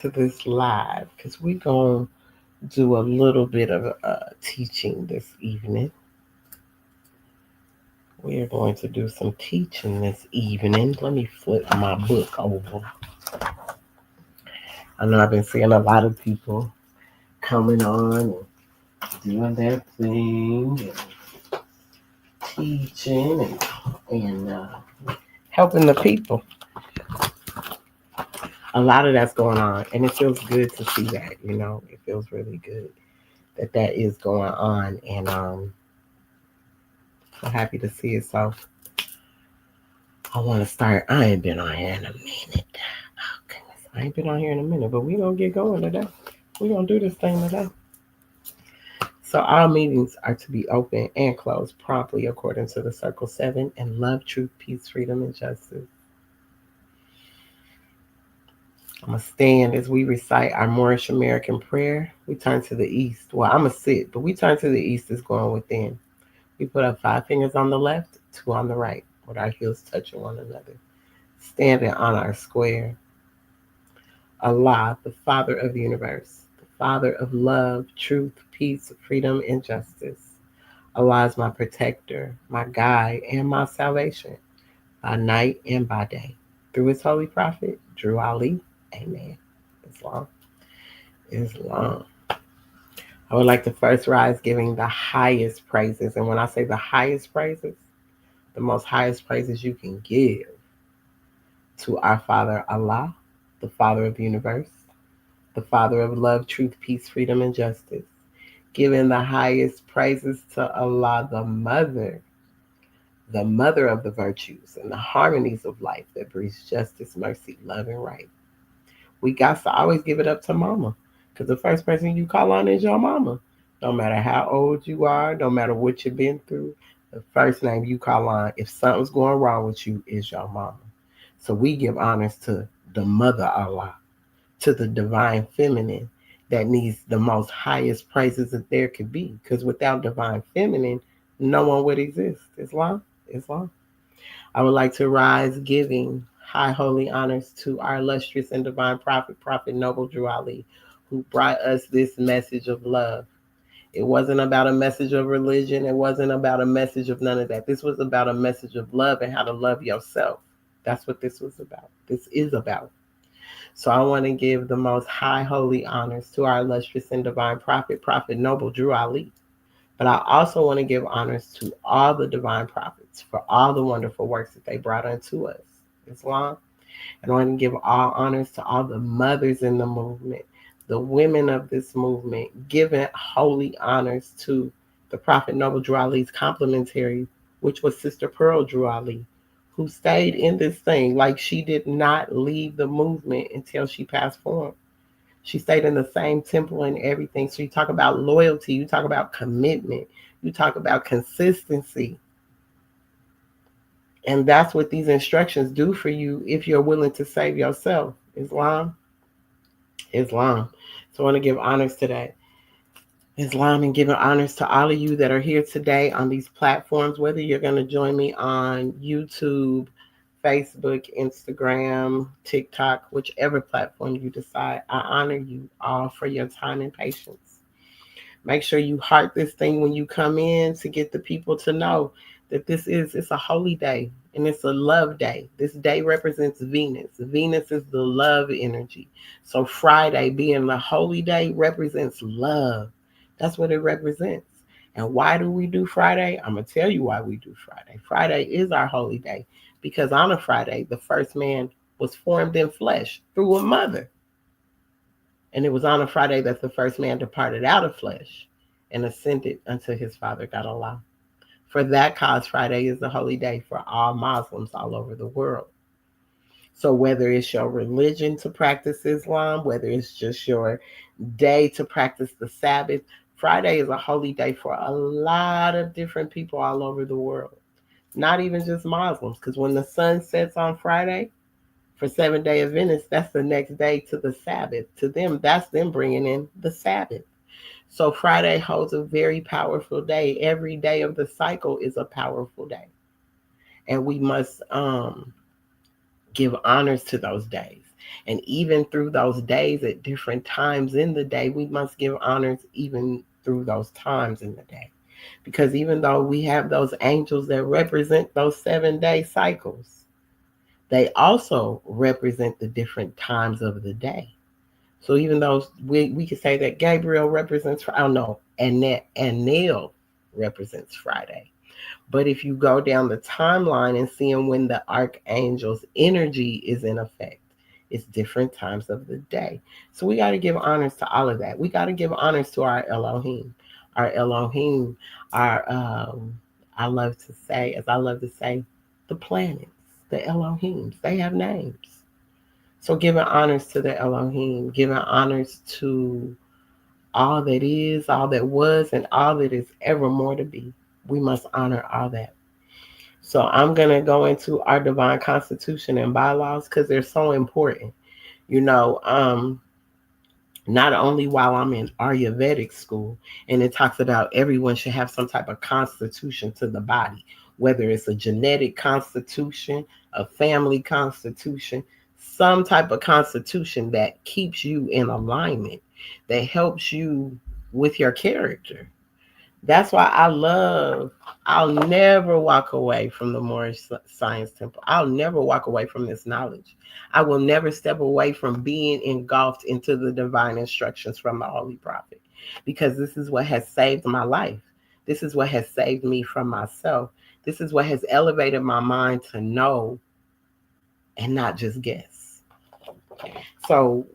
to this live because we're going to do a little bit of teaching this evening. We are going to do some teaching this evening. Let me flip my book over. I know I've been seeing a lot of people coming on and doing their thing and teaching and helping the people. A lot of that's going on, and it feels good to see that. It feels really good that is going on, and so happy to see it. So I want to start. I ain't been on here in a minute. Oh goodness, I ain't been on here in a minute, but we gonna get going today. We gonna do this thing today. So all meetings are to be open and closed promptly according to the Circle 7 and love, truth, peace, freedom, and justice. I'm going to stand as we recite our Moorish American prayer. We turn to the east. Well, I'm going to sit, but we turn to the east as going within. We put up 5 fingers on the left, 2 on the right, with our heels touching one another. Standing on our square. Allah, the Father of the universe, the Father of love, truth, peace, freedom, and justice. Allah is my protector, my guide, and my salvation, by night and by day. Through his holy prophet, Drew Ali. Amen. Islam. Islam. I would like to first rise giving the highest praises. And when I say the highest praises, the most highest praises you can give to our Father Allah, the Father of the universe, the Father of love, truth, peace, freedom, and justice. Giving the highest praises to Allah, the mother of the virtues and the harmonies of life that breeds justice, mercy, love, and right. We got to always give it up to mama, because the first person you call on is your mama. No matter how old you are, no matter what you've been through, the first name you call on, if something's going wrong with you, is your mama. So we give honors to the mother Allah, to the divine feminine that needs the most highest praises that there could be. Because without divine feminine, no one would exist. Islam. Islam. I would like to rise giving high holy honors to our illustrious and divine prophet, Prophet Noble Drew Ali, who brought us this message of love. It wasn't about a message of religion. It wasn't about a message of none of that. This was about a message of love and how to love yourself. That's what this was about. This is about. So I want to give the most high holy honors to our illustrious and divine prophet, Prophet Noble Drew Ali. But I also want to give honors to all the divine prophets for all the wonderful works that they brought unto us. Islam. And I want to give all honors to all the mothers in the movement, the women of this movement, giving holy honors to the Prophet Noble Drew Ali's complementary, which was Sister Pearl Drew Ali, who stayed in this thing like she did not leave the movement until she passed form. She stayed in the same temple and everything. So you talk about loyalty, you talk about commitment, you talk about consistency. And that's what these instructions do for you if you're willing to save yourself. Islam. Islam. So I want to give honors to that. Islam, and giving honors to all of you that are here today on these platforms, whether you're going to join me on YouTube, Facebook, Instagram, TikTok, whichever platform you decide. I honor you all for your time and patience. Make sure you heart this thing when you come in to get the people to know that it's a holy day and it's a love day. This day represents Venus. Venus is the love energy. So Friday being the holy day represents love. That's what it represents. And why do we do Friday? I'm going to tell you why we do Friday. Friday is our holy day because on a Friday, the first man was formed in flesh through a mother. And it was on a Friday that the first man departed out of flesh and ascended unto his Father God Allah. For that cause, Friday is the holy day for all Muslims all over the world. So whether it's your religion to practice Islam, whether it's just your day to practice the Sabbath, Friday is a holy day for a lot of different people all over the world. Not even just Muslims, because when the sun sets on Friday, for 7-day Adventists, that's the next day to the Sabbath. To them, that's them bringing in the Sabbath. So Friday holds a very powerful day. Every day of the cycle is a powerful day. And we must give honors to those days. And even through those days at different times in the day, we must give honors even through those times in the day. Because even though we have those angels that represent those 7 day cycles, they also represent the different times of the day. So even though we could say that Gabriel represents, I don't know, and Neil represents Friday. But if you go down the timeline and seeing when the archangel's energy is in effect, it's different times of the day. So we got to give honors to all of that. We got to give honors to our Elohim. Our Elohim, our, as I love to say, the planets, the Elohims, they have names. So giving honors to the Elohim, giving honors to all that is, all that was, and all that is evermore to be. We must honor all that. So I'm going to go into our divine constitution and bylaws because they're so important. You know, not only while I'm in Ayurvedic school, and it talks about everyone should have some type of constitution to the body, whether it's a genetic constitution, a family constitution, some type of constitution that keeps you in alignment, that helps you with your character. That's why I'll never walk away from the Moorish Science Temple. I'll never walk away from this knowledge. I will never step away from being engulfed into the divine instructions from the Holy Prophet, because this is what has saved my life. This is what has saved me from myself. This is what has elevated my mind to know and not just guess. So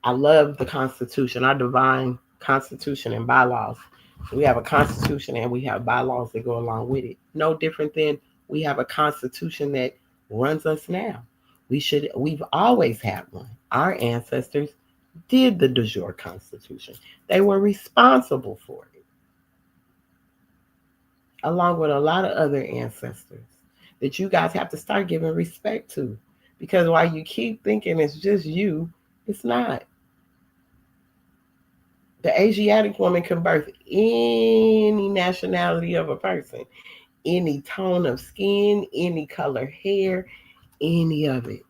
I love the Constitution, our divine Constitution and bylaws. We have a constitution and we have bylaws that go along with it. No different than we have a constitution that runs us now. We've always had one. Our ancestors did the de jure constitution. They were responsible for it, along with a lot of other ancestors that you guys have to start giving respect to. Because while you keep thinking it's just you, it's not. The Asiatic woman can birth any nationality of a person, any tone of skin, any color hair, any of it.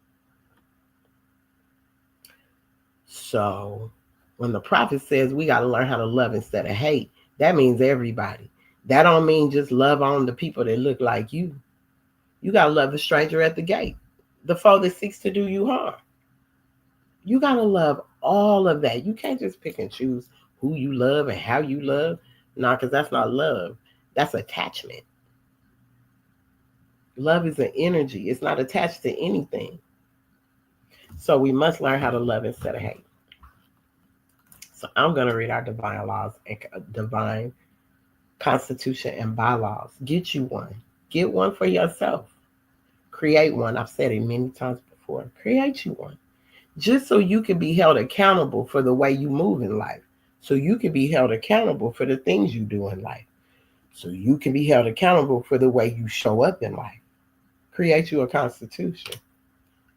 So when the prophet says we got to learn how to love instead of hate, that means everybody. That don't mean just love on the people that look like you. You got to love the stranger at the gate, the foe that seeks to do you harm. You got to love all of that. You can't just pick and choose who you love and how you love. No, because that's not love. That's attachment. Love is an energy. It's not attached to anything. So we must learn how to love instead of hate. So I'm going to read our divine laws and divine constitution and bylaws. Get you one. Get one for yourself. Create one. I've said it many times before. Create you one. Just so you can be held accountable for the way you move in life. So you can be held accountable for the things you do in life. So you can be held accountable for the way you show up in life. Create you a constitution.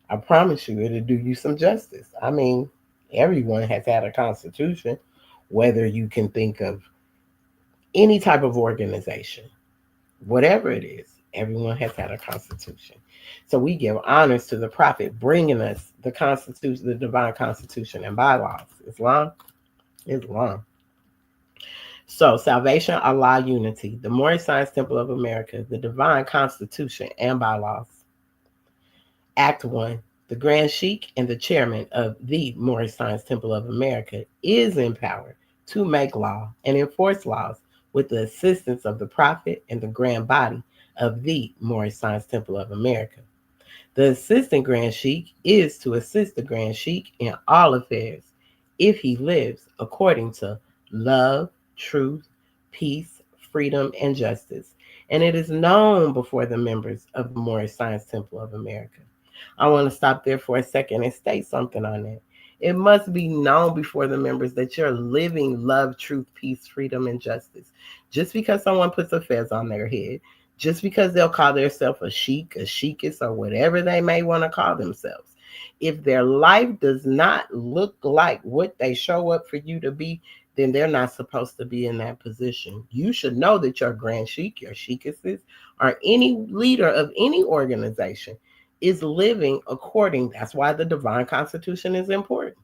I promise you it'll do you some justice. I mean, everyone has had a constitution, whether you can think of any type of organization, whatever it is, everyone has had a constitution. So we give honors to the prophet bringing us the constitution, the divine constitution and bylaws. Islam. So salvation, Allah, unity, the Moorish Science Temple of America, the divine constitution and bylaws. Act 1. The Grand Sheikh and the chairman of the Moorish Science Temple of America is empowered to make law and enforce laws with the assistance of the prophet and the grand body of the Moorish Science Temple of America. The assistant Grand Sheikh is to assist the Grand Sheikh in all affairs if he lives according to love, truth, peace, freedom, and justice. And it is known before the members of the Moorish Science Temple of America. I want to stop there for a second and state something on that. It must be known before the members that you're living love, truth, peace, freedom, and justice. Just because someone puts a fez on their head, just because they'll call themselves a sheik, a sheikess, or whatever they may want to call themselves, if their life does not look like what they show up for you to be, then they're not supposed to be in that position. You should know that your grand sheik, your sheikesses, or any leader of any organization, is living according, that's why the divine constitution is important,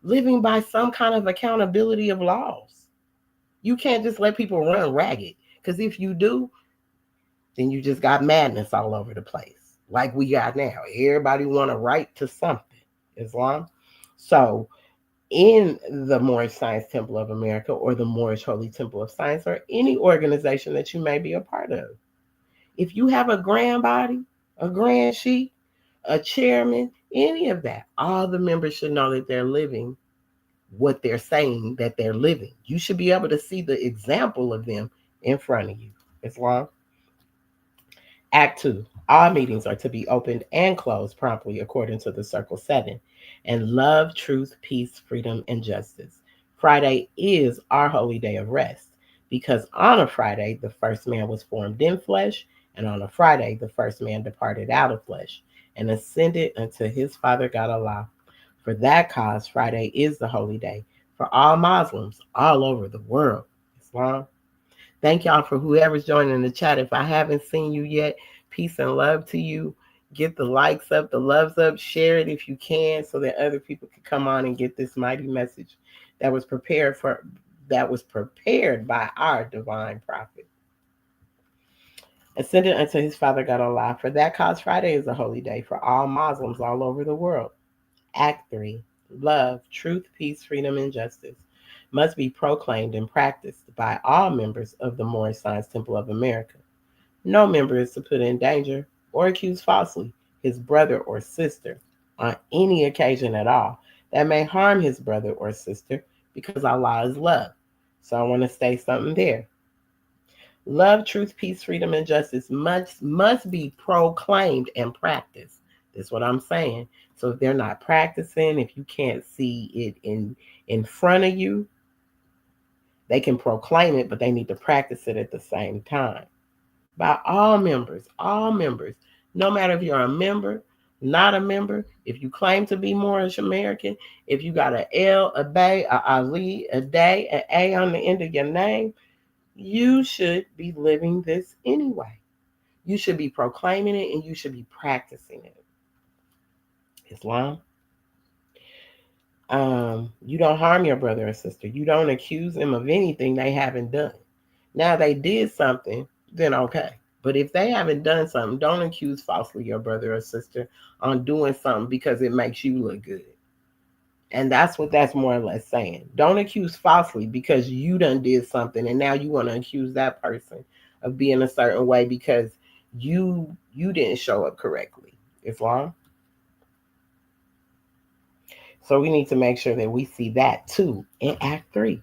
living by some kind of accountability of laws. You can't just let people run ragged, because if you do, then you just got madness all over the place, like we got now. Everybody want to right to something. Islam. So, in the Moorish Science Temple of America or the Moorish Holy Temple of Science or any organization that you may be a part of, if you have a grand body, a grand sheik, a chairman, any of that, all the members should know that they're living what they're saying that they're living. You should be able to see the example of them in front of you. Islam. Act 2. All meetings are to be opened and closed promptly according to the Circle 7. And love, truth, peace, freedom, and justice. Friday is our holy day of rest because on a Friday, the first man was formed in flesh, and on a Friday, the first man departed out of flesh and ascended unto his Father God Allah. For that cause, Friday is the holy day for all Muslims all over the world. Islam. Thank y'all for whoever's joining the chat. If I haven't seen you yet, peace and love to you. Get the likes up, the loves up, share it if you can so that other people can come on and get this mighty message that was prepared by our divine prophet. Ascended unto his Father God Allah. For that cause, Friday is a holy day for all Muslims all over the world. Act 3. Love, truth, peace, freedom, and justice must be proclaimed and practiced by all members of the Moorish Science Temple of America. No member is to put in danger or accuse falsely his brother or sister on any occasion at all that may harm his brother or sister, because Allah is love. So I want to say something there. Love, truth, peace, freedom, and justice must be proclaimed and practiced. That's what I'm saying. So if they're not practicing, if you can't see it in front of you, they can proclaim it, but they need to practice it at the same time. By all members, no matter if you're a member, not a member, if you claim to be Moorish American, if you got an L, a Bay, a Ali, a Day, an A on the end of your name, you should be living this anyway. You should be proclaiming it and you should be practicing it. Islam. You don't harm your brother or sister. You don't accuse them of anything they haven't done. Now they did something, then okay. But if they haven't done something, don't accuse falsely your brother or sister on doing something because it makes you look good. And that's what that's more or less saying. Don't accuse falsely because you done did something and now you want to accuse that person of being a certain way because you didn't show up correctly. Islam. So we need to make sure that we see that too in Act 3.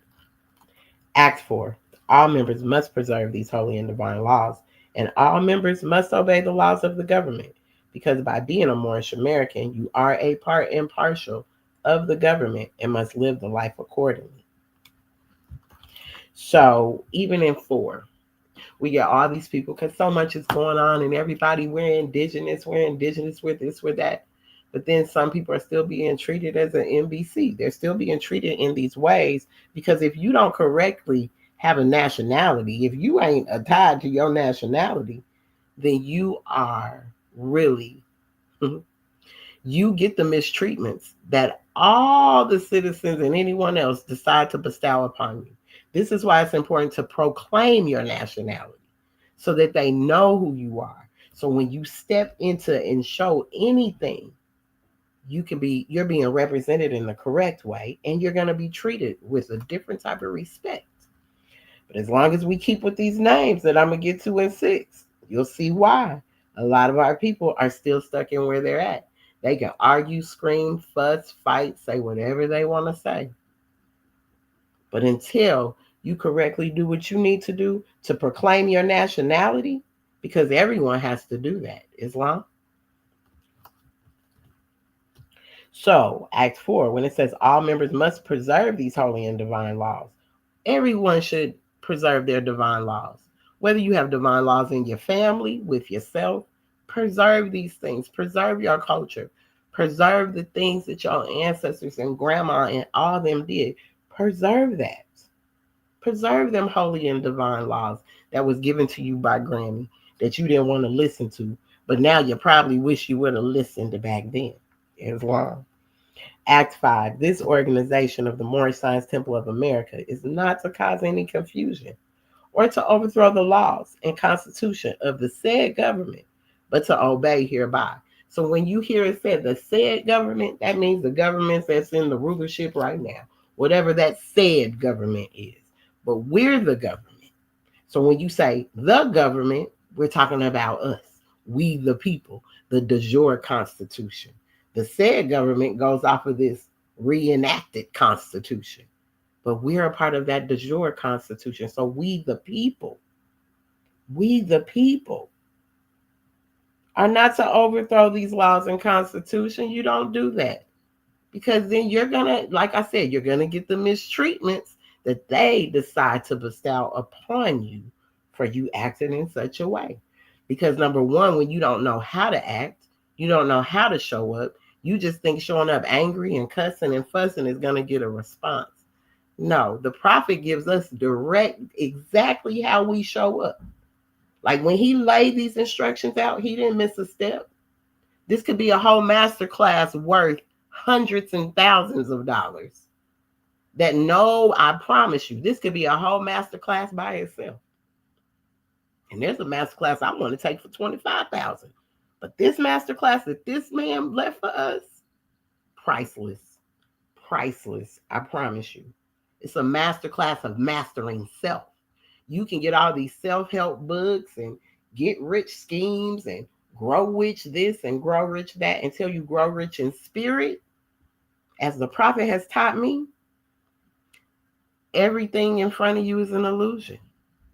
Act 4. All members must preserve these holy and divine laws, and all members must obey the laws of the government, because by being a Moorish American, you are a part and parcel of the government and must live the life accordingly. So even in 4, we get all these people, because so much is going on, and everybody, we're indigenous, we're this, we're that. But then some people are still being treated as an NBC. They're still being treated in these ways because if you don't correctly have a nationality, if you ain't tied to your nationality, then you are really, you get the mistreatments that all the citizens and anyone else decide to bestow upon you. This is why it's important to proclaim your nationality so that they know who you are. So when you step into and show anything, you're being represented in the correct way, and you're going to be treated with a different type of respect. But as long as we keep with these names that I'm going to get to in 6, you'll see why a lot of our people are still stuck in where they're at. They can argue, scream, fuss, fight, say whatever they want to say. But until you correctly do what you need to do to proclaim your nationality, because everyone has to do that, Islam. So, Act 4, when it says all members must preserve these holy and divine laws, everyone should preserve their divine laws. Whether you have divine laws in your family, with yourself, preserve these things. Preserve your culture. Preserve the things that your ancestors and grandma and all them did. Preserve that. Preserve them holy and divine laws that was given to you by Granny that you didn't want to listen to, But now you probably wish you would have listened back then. Islam. Act 5. This organization of the Moorish Science Temple of America is not to cause any confusion or to overthrow the laws and constitution of the said government, but to obey hereby. So when you hear it said the said government, that means the government that's in the rulership right now, whatever that said government is. But we're the government. So when you say the government, we're talking about us, we the people, the de jure constitution. The said government goes off of this reenacted constitution. But we're a part of that de jure constitution. So we the people are not to overthrow these laws and constitution. You don't do that. Because then you're going to, like I said, you're going to get the mistreatments that they decide to bestow upon you for you acting in such a way. Because number one, when you don't know how to act, you don't know how to show up, you just think showing up angry and cussing and fussing is going to get a response. No, the prophet gives us direct exactly how we show up. Like when he laid these instructions out, he didn't miss a step. This could be a whole master class worth hundreds and thousands of dollars. I promise you, this could be a whole master class by itself. And there's a master class I want to take for $25,000. But this master class that this man left for us, priceless. Priceless, I promise you. It's a master class of mastering self. You can get all these self-help books and get rich schemes and grow rich this and grow rich that until you grow rich in spirit. As the prophet has taught me, everything in front of you is an illusion.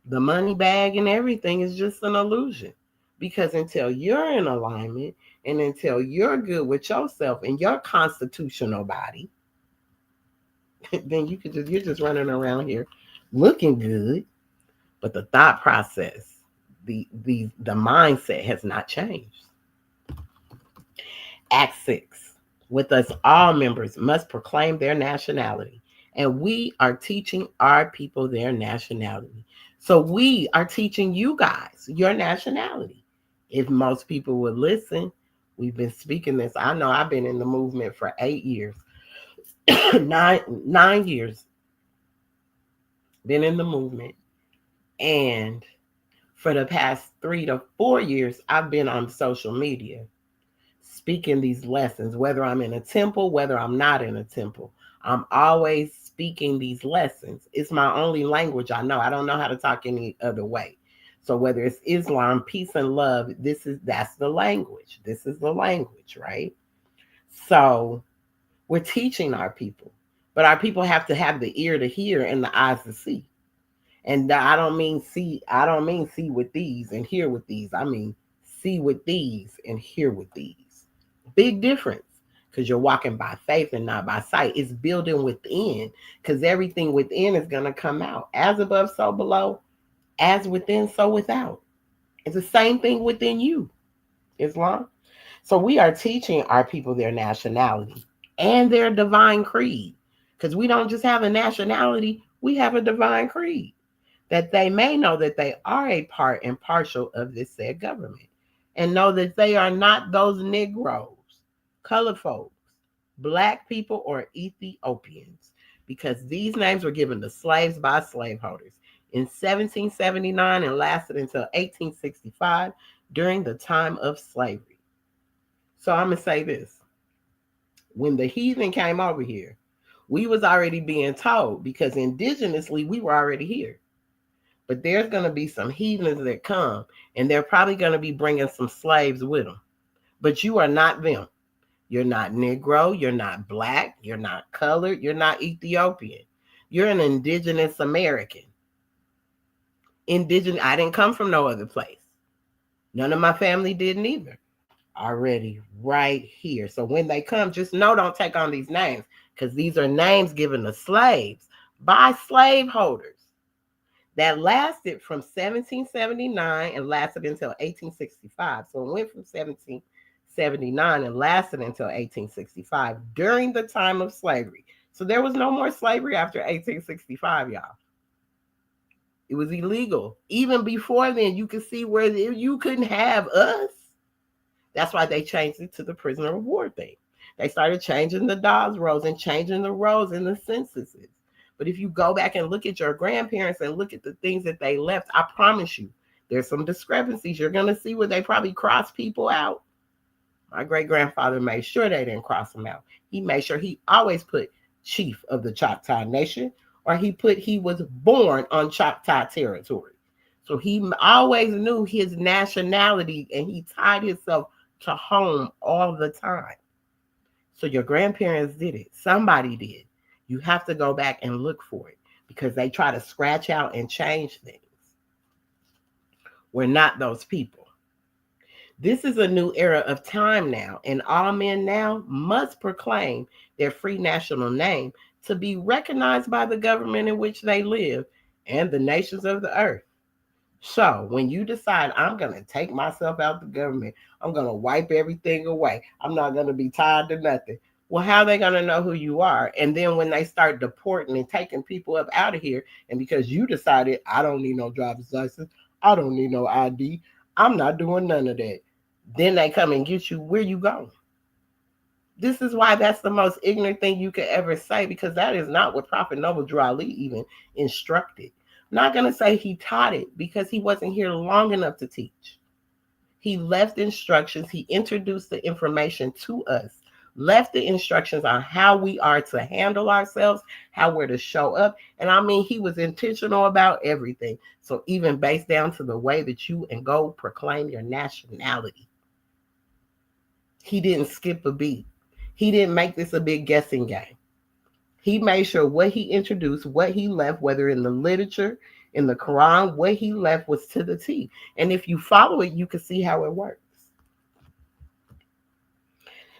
The money bag and everything is just an illusion. Because until you're in alignment and until you're good with yourself and your constitutional body, then you're just running around here looking good, but the thought process, the mindset has not changed. Act 6. With us, all members must proclaim their nationality, and we are teaching our people their nationality. So we are teaching you guys your nationality. If most people would listen, we've been speaking this. I know I've been in the movement for 8 years. 9 years been in the movement, and for the past 3 to 4 years I've been on social media speaking these lessons, whether I'm in a temple, whether I'm not in a temple. I'm always speaking these lessons. It's my only language I know. I don't know how to talk any other way. So whether it's Islam, peace and love, that's the language. This is the language, right? So we're teaching our people, but our people have to have the ear to hear and the eyes to see. And I don't mean see with these and hear with these. I mean see with these and hear with these. Big difference, because you're walking by faith and not by sight. It's building within, because everything within is going to come out. As above, so below. As within, so without. It's the same thing within you, Islam. So we are teaching our people their nationality and their divine creed, because we don't just have a nationality, we have a divine creed, that they may know that they are a part and partial of this said government, and know that they are not those Negroes, colored folks, Black people, or Ethiopians, because these names were given to slaves by slaveholders in 1779 and lasted until 1865 during the time of slavery. So I'm going to say this. When the heathen came over here, we was already being told, because indigenously we were already here. But there's going to be some heathens that come, and they're probably going to be bringing some slaves with them. But you are not them. You're not Negro. You're not Black. You're not colored. You're not Ethiopian. You're an indigenous American. Indigenous. I didn't come from no other place. None of my family didn't either. Already right here. So when they come, just know, don't take on these names, because these are names given to slaves by slaveholders that lasted from 1779 and lasted until 1865. So it went from 1779 and lasted until 1865 during the time of slavery. So there was no more slavery after 1865, y'all. It was illegal. Even before then, you could see where you couldn't have us. That's why they changed it to the prisoner of war thing. They started changing the Dawes rolls and changing the roles in the censuses. But if you go back and look at your grandparents and look at the things that they left, I promise you, there's some discrepancies. You're going to see where they probably cross people out. My great grandfather made sure they didn't cross them out. He made sure he always put chief of the Choctaw Nation, or he put he was born on Choctaw territory. So he always knew his nationality and he tied himself to home all the time. So your grandparents did it. Somebody did. You have to go back and look for it because they try to scratch out and change things. We're not those people. This is a new era of time now, and all men now must proclaim their free national name to be recognized by the government in which they live and the nations of the earth. So when you decide, I'm going to take myself out the government, I'm going to wipe everything away, I'm not going to be tied to nothing. Well, how are they going to know who you are? And then when they start deporting and taking people up out of here, and because you decided, I don't need no driver's license, I don't need no ID, I'm not doing none of that. Then they come and get you, where you going? This is why that's the most ignorant thing you could ever say, because that is not what Prophet Noble Drew Ali even instructed. I'm not going to say he taught it because he wasn't here long enough to teach. He left instructions. He introduced the information to us, left the instructions on how we are to handle ourselves, how we're to show up. And I mean, he was intentional about everything. So even based down to the way that you and go proclaim your nationality. He didn't skip a beat. He didn't make this a big guessing game. He made sure what he introduced, what he left, whether in the literature, in the Quran, what he left was to the T. And if you follow it, you can see how it works.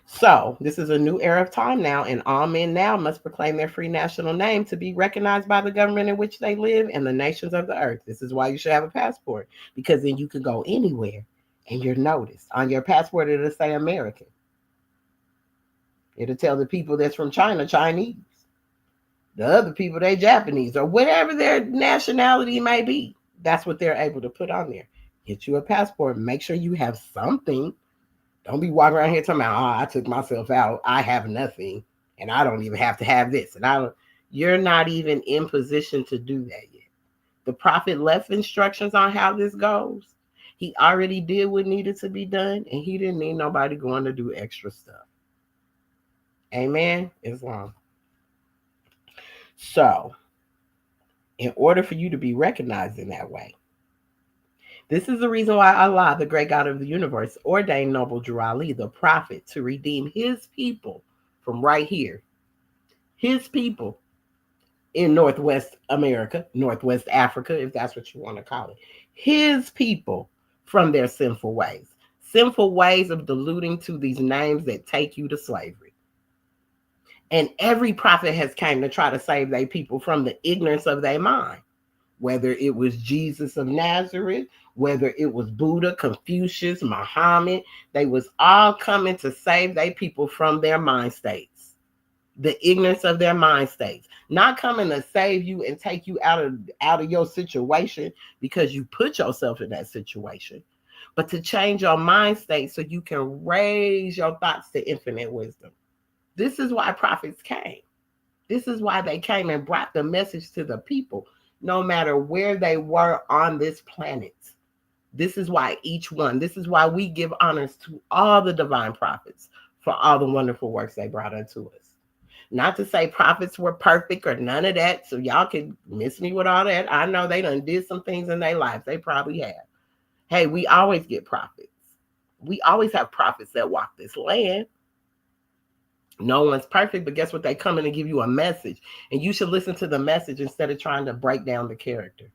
So this is a new era of time now, and all men now must proclaim their free national name to be recognized by the government in which they live and the nations of the earth. This is why you should have a passport, because then you can go anywhere and you're noticed. On your passport, it'll say American. It'll tell the people that's from China, Chinese. The other people, they Japanese, or whatever their nationality may be. That's what they're able to put on there. Get you a passport. Make sure you have something. Don't be walking around here talking about, oh, I took myself out. I have nothing. And I don't even have to have this. And you're not even in position to do that yet. The prophet left instructions on how this goes. He already did what needed to be done. And he didn't need nobody going to do extra stuff. Amen. Islam. So, in order for you to be recognized in that way, this is the reason why Allah, the great God of the universe, ordained Noble Drew Ali, the prophet, to redeem his people from right here. His people in Northwest America, Northwest Africa, if that's what you want to call it. His people from their sinful ways. Sinful ways of deluding to these names that take you to slavery. And every prophet has came to try to save their people from the ignorance of their mind. Whether it was Jesus of Nazareth, whether it was Buddha, Confucius, Muhammad, they was all coming to save their people from their mind states. The ignorance of their mind states. Not coming to save you and take you out of your situation because you put yourself in that situation. But to change your mind state so you can raise your thoughts to infinite wisdom. This is why prophets came. This is why they came and brought the message to the people, no matter where they were on this planet. This is why this is why we give honors to all the divine prophets for all the wonderful works they brought unto us. Not to say prophets were perfect or none of that, so y'all can miss me with all that. I know they done did some things in their lives. They probably have. Hey, we always get prophets. We always have prophets that walk this land. No one's perfect, but guess what? They come in and give you a message. And you should listen to the message instead of trying to break down the character.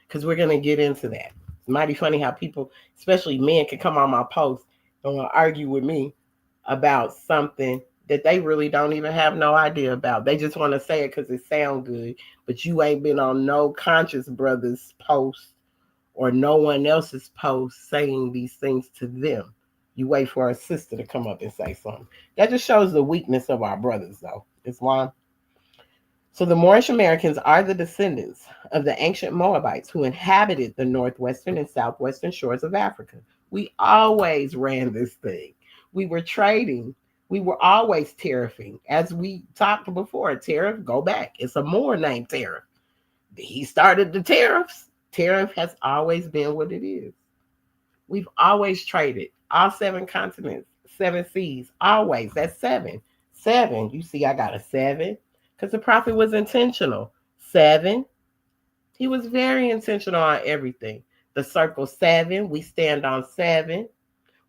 Because we're going to get into that. It's mighty funny how people, especially men, can come on my post and want to argue with me about something that they really don't even have no idea about. They just want to say it because it sounds good. But you ain't been on no Conscious Brothers post or no one else's post saying these things to them. You wait for a sister to come up and say something. That just shows the weakness of our brothers, though. Islam. So the Moorish Americans are the descendants of the ancient Moabites who inhabited the northwestern and southwestern shores of Africa, We always ran this thing. We were trading. We were always tariffing. As we talked before, tariff, go back. It's a Moore named Tariff. He started the tariffs. Tariff has always been what it is. We've always traded. All seven continents, seven seas, always. That's seven. Seven. You see, I got a seven because the prophet was intentional. Seven. He was very intentional on everything. The circle seven, we stand on seven.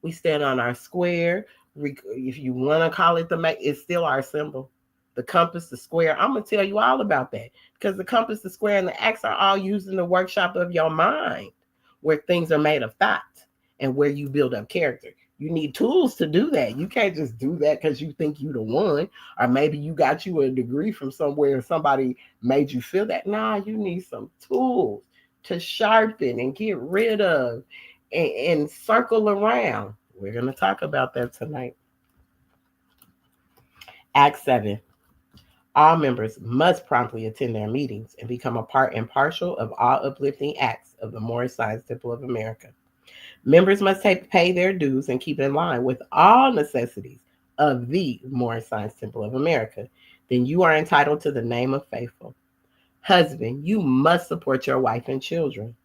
We stand on our square. If you want to call it it's still our symbol. The compass, the square. I'm going to tell you all about that because the compass, the square, and the X are all used in the workshop of your mind where things are made of thought and where you build up character. You need tools to do that. You can't just do that because you think you the one, or maybe you got you a degree from somewhere and somebody made you feel that. Nah, you need some tools to sharpen and get rid of and circle around. We're going to talk about that tonight. Act 7. All members must promptly attend their meetings and become a part and parcel of all uplifting acts of the Moorish Science Temple of America. Members must pay their dues and keep in line with all necessities of the Moorish Science Temple of America. Then you are entitled to the name of faithful. Husband, you must support your wife and children.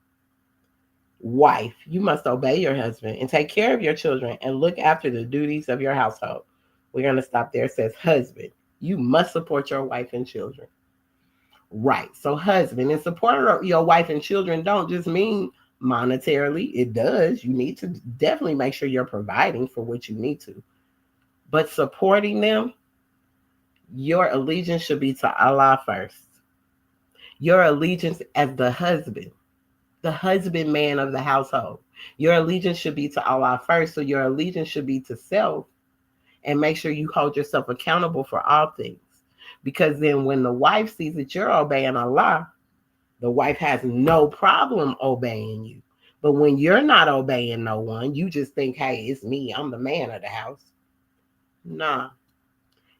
Wife, you must obey your husband and take care of your children and look after the duties of your household. We're going to stop there. It says, husband, you must support your wife and children. Right. So husband, and support your wife and children don't just mean monetarily. It does. You need to definitely make sure you're providing for what you need to. But supporting them, your allegiance should be to Allah first. Your allegiance as the husbandman of the household. Your allegiance should be to Allah first. So your allegiance should be to self, and make sure you hold yourself accountable for all things. Because then when the wife sees that you're obeying Allah, the wife has no problem obeying you. But when you're not obeying no one, you just think, hey, it's me. I'm the man of the house. Nah.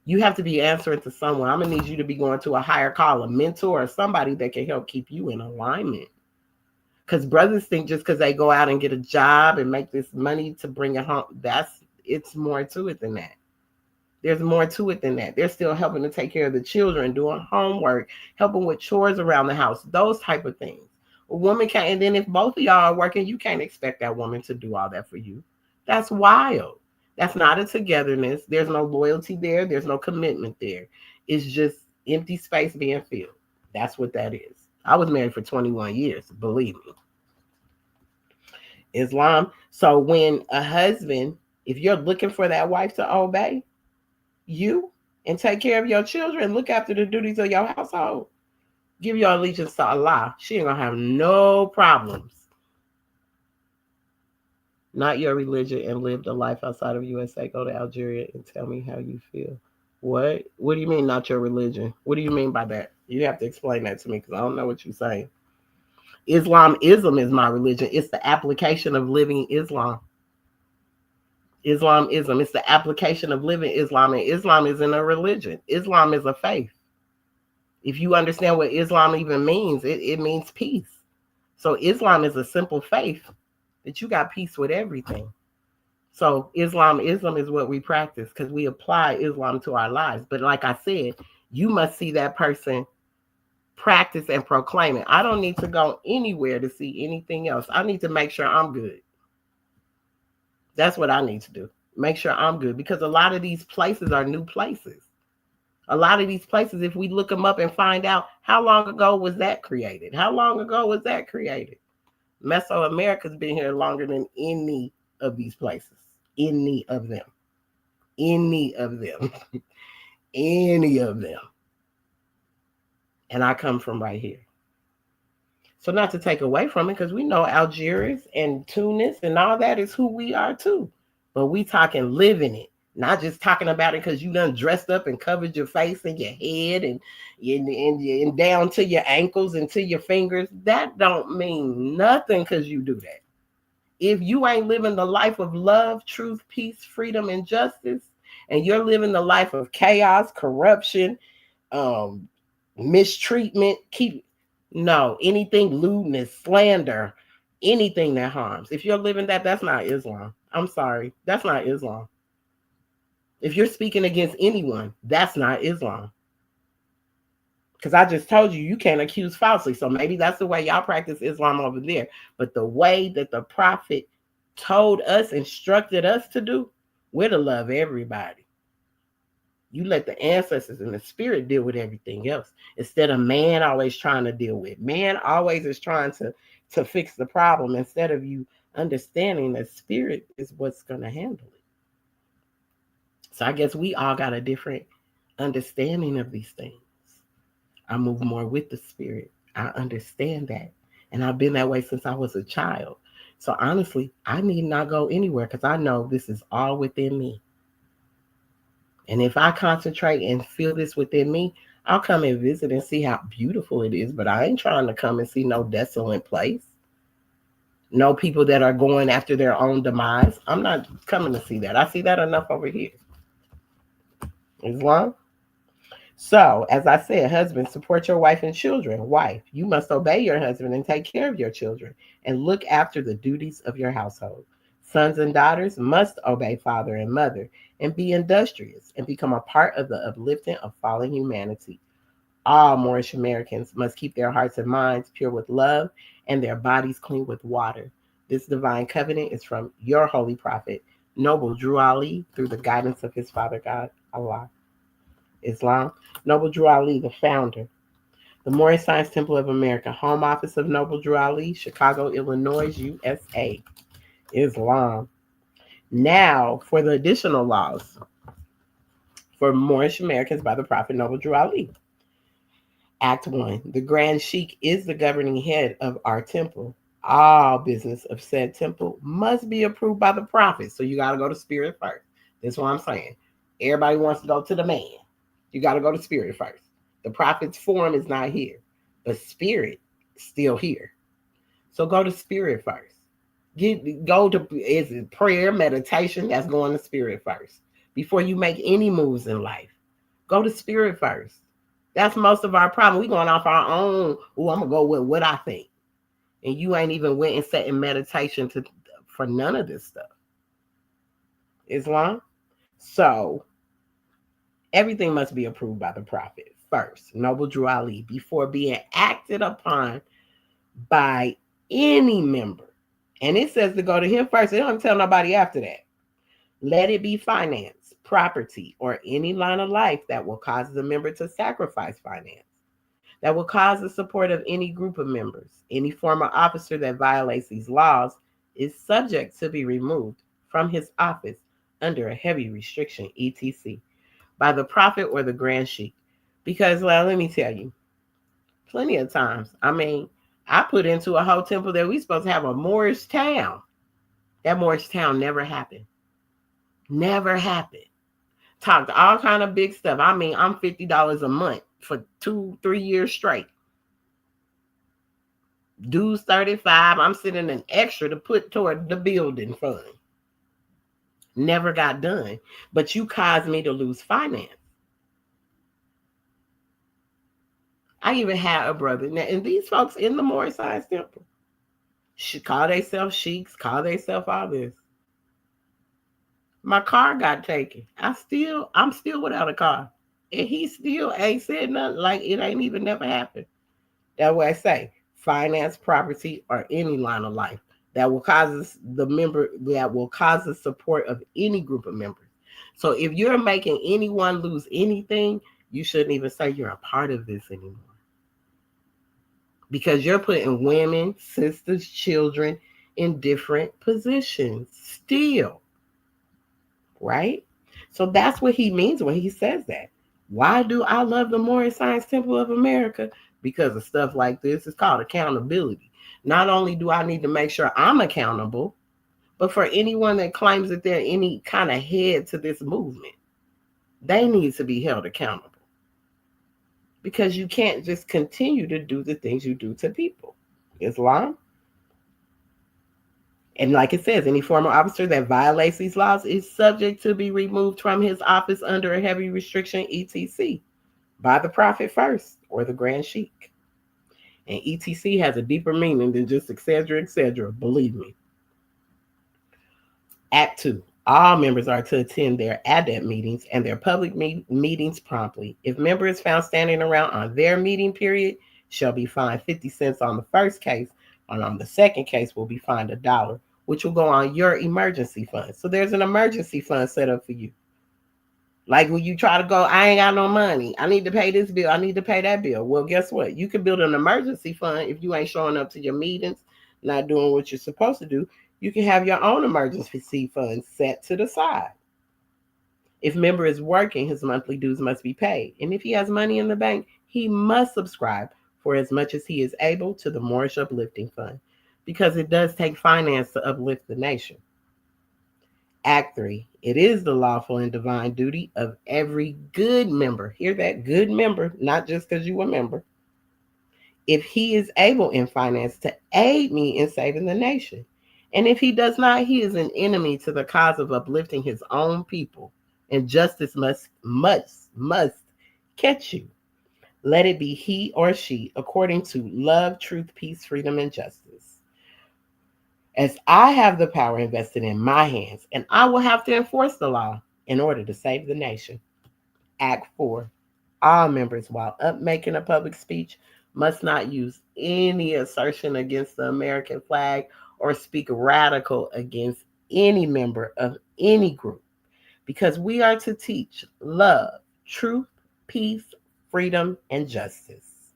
You have to be answering to someone. I'm going to need you to be going to a higher call, a mentor, or somebody that can help keep you in alignment. Because brothers think just because they go out and get a job and make this money to bring it home, it's more to it than that. There's more to it than that. They're still helping to take care of the children, doing homework, helping with chores around the house, those type of things. A woman can't, and then if both of y'all are working, you can't expect that woman to do all that for you. That's wild. That's not a togetherness. There's no loyalty there. There's no commitment there. It's just empty space being filled. That's what that is. I was married for 21 years, believe me. Islam. So when a husband, if you're looking for that wife to obey you and take care of your children, look after the duties of your household, give your allegiance to Allah, she ain't gonna have no problems. Not your religion and live the life outside of USA. Go to Algeria and tell me how you feel. What? What do you mean not your religion? What do you mean by that? You have to explain that to me because I don't know what you're saying. Islamism is my religion. It's the application of living Islam. Islamism, it's the application of living Islam, and Islam isn't a religion. Islam is a faith. If you understand what Islam even means, it means peace. So Islam is a simple faith that you got peace with everything. So Islamism is what we practice because we apply Islam to our lives. But like I said, you must see that person practice and proclaim it. I don't need to go anywhere to see anything else. I need to make sure I'm good. That's what I need to do. Make sure I'm good, because a lot of these places are new places. A lot of these places, if we look them up and find out how long ago was that created? How long ago was that created? Mesoamerica's been here longer than any of these places. Any of them. Any of them. Any of them. And I come from right here. So not to take away from it, because we know Algeria and Tunis and all that is who we are too. But we talking living it, not just talking about it because you done dressed up and covered your face and your head and down to your ankles and to your fingers. That don't mean nothing because you do that. If you ain't living the life of love, truth, peace, freedom, and justice, and you're living the life of chaos, corruption, mistreatment, anything, lewdness, slander, anything that harms. If you're living that, that's not Islam. I'm sorry. That's not Islam. If you're speaking against anyone, that's not Islam. Because I just told you, you can't accuse falsely. So maybe that's the way y'all practice Islam over there. But the way that the prophet told us, instructed us to do, we're to love everybody. You let the ancestors and the spirit deal with everything else instead of man always trying to deal with. Man always is trying to fix the problem instead of you understanding that spirit is what's going to handle it. So I guess we all got a different understanding of these things. I move more with the spirit. I understand that. And I've been that way since I was a child. So honestly, I need not go anywhere because I know this is all within me. And if I concentrate and feel this within me, I'll come and visit and see how beautiful it is. But I ain't trying to come and see no desolate place. No people that are going after their own demise. I'm not coming to see that. I see that enough over here. Islam. So, as I said, husband, support your wife and children. Wife, you must obey your husband and take care of your children and look after the duties of your household. Sons and daughters must obey father and mother and be industrious and become a part of the uplifting of fallen humanity. All Moorish Americans must keep their hearts and minds pure with love and their bodies clean with water. This divine covenant is from your holy prophet, Noble Drew Ali, through the guidance of his Father God, Allah. Islam. Noble Drew Ali, the founder. The Moorish Science Temple of America, home office of Noble Drew Ali, Chicago, Illinois, USA. Islam. Now, for the additional laws for Moorish Americans by the Prophet Noble Drew Ali. Act 1. The Grand Sheikh is the governing head of our temple. All business of said temple must be approved by the Prophet. So you got to go to Spirit first. That's what I'm saying. Everybody wants to go to the man. You got to go to Spirit first. The Prophet's form is not here, but Spirit is still here. So go to Spirit first. Go to is it prayer, meditation? That's going to Spirit first. Before you make any moves in life, go to Spirit first. That's most of our problem. We going off our own. Oh, I'm gonna go with what I think, and you ain't even went and sat in meditation for none of this stuff. Islam. So everything must be approved by the Prophet first, Noble Drew Ali, before being acted upon by any member. And it says to go to him first. It don't tell nobody after that. Let it be finance, property, or any line of life that will cause the member to sacrifice finance, that will cause the support of any group of members. Any former officer that violates these laws is subject to be removed from his office under a heavy restriction, etc., by the Prophet or the Grand Sheikh. Because, well, let me tell you, plenty of times, I put into a whole temple that we supposed to have a Moorish town. That Moorish town never happened. Never happened. Talked all kind of big stuff. I'm $50 a month for 2-3 years straight. Dues 35. I'm sending an extra to put toward the building fund. Never got done. But you caused me to lose finance. I even had a brother, and these folks in the Moorish Science Temple call themselves sheiks, call themselves all this. My car got taken. I'm still without a car. And he still ain't said nothing, like it ain't even never happened. That's what I say. Finance, property, or any line of life that will cause the support of any group of members. So if you're making anyone lose anything, you shouldn't even say you're a part of this anymore. Because you're putting women, sisters, children in different positions still. Right? So that's what he means when he says that. Why do I love the Moorish Science Temple of America? Because of stuff like this. It's called accountability. Not only do I need to make sure I'm accountable, but for anyone that claims that they're any kind of head to this movement, they need to be held accountable. Because you can't just continue to do the things you do to people. Islam. And like it says, any former officer that violates these laws is subject to be removed from his office under a heavy restriction, etc., by the Prophet first or the Grand Sheikh. And ETC has a deeper meaning than just etc., etc., believe me. Act 2. All members are to attend their adept meetings and their public meetings promptly. If member is found standing around on their meeting period, shall be fined 50 cents on the first case, and on the second case will be fined $1, which will go on your emergency fund. So there's an emergency fund set up for you. Like when you try to go, I ain't got no money. I need to pay this bill. I need to pay that bill. Well, guess what? You can build an emergency fund if you ain't showing up to your meetings, not doing what you're supposed to do. You can have your own emergency fund set to the side. If member is working, his monthly dues must be paid. And if he has money in the bank, he must subscribe for as much as he is able to the Moorish Uplifting Fund, because it does take finance to uplift the nation. Act 3. It is the lawful and divine duty of every good member. Hear that? Good member, not just because you a member. If he is able in finance to aid me in saving the nation. And if he does not, he is an enemy to the cause of uplifting his own people. And justice must catch you. Let it be he or she according to love, truth, peace, freedom, and justice. As I have the power invested in my hands, and I will have to enforce the law in order to save the nation. Act 4. All members, while up making a public speech, must not use any assertion against the American flag or speak radical against any member of any group, because we are to teach love, truth, peace, freedom, and justice.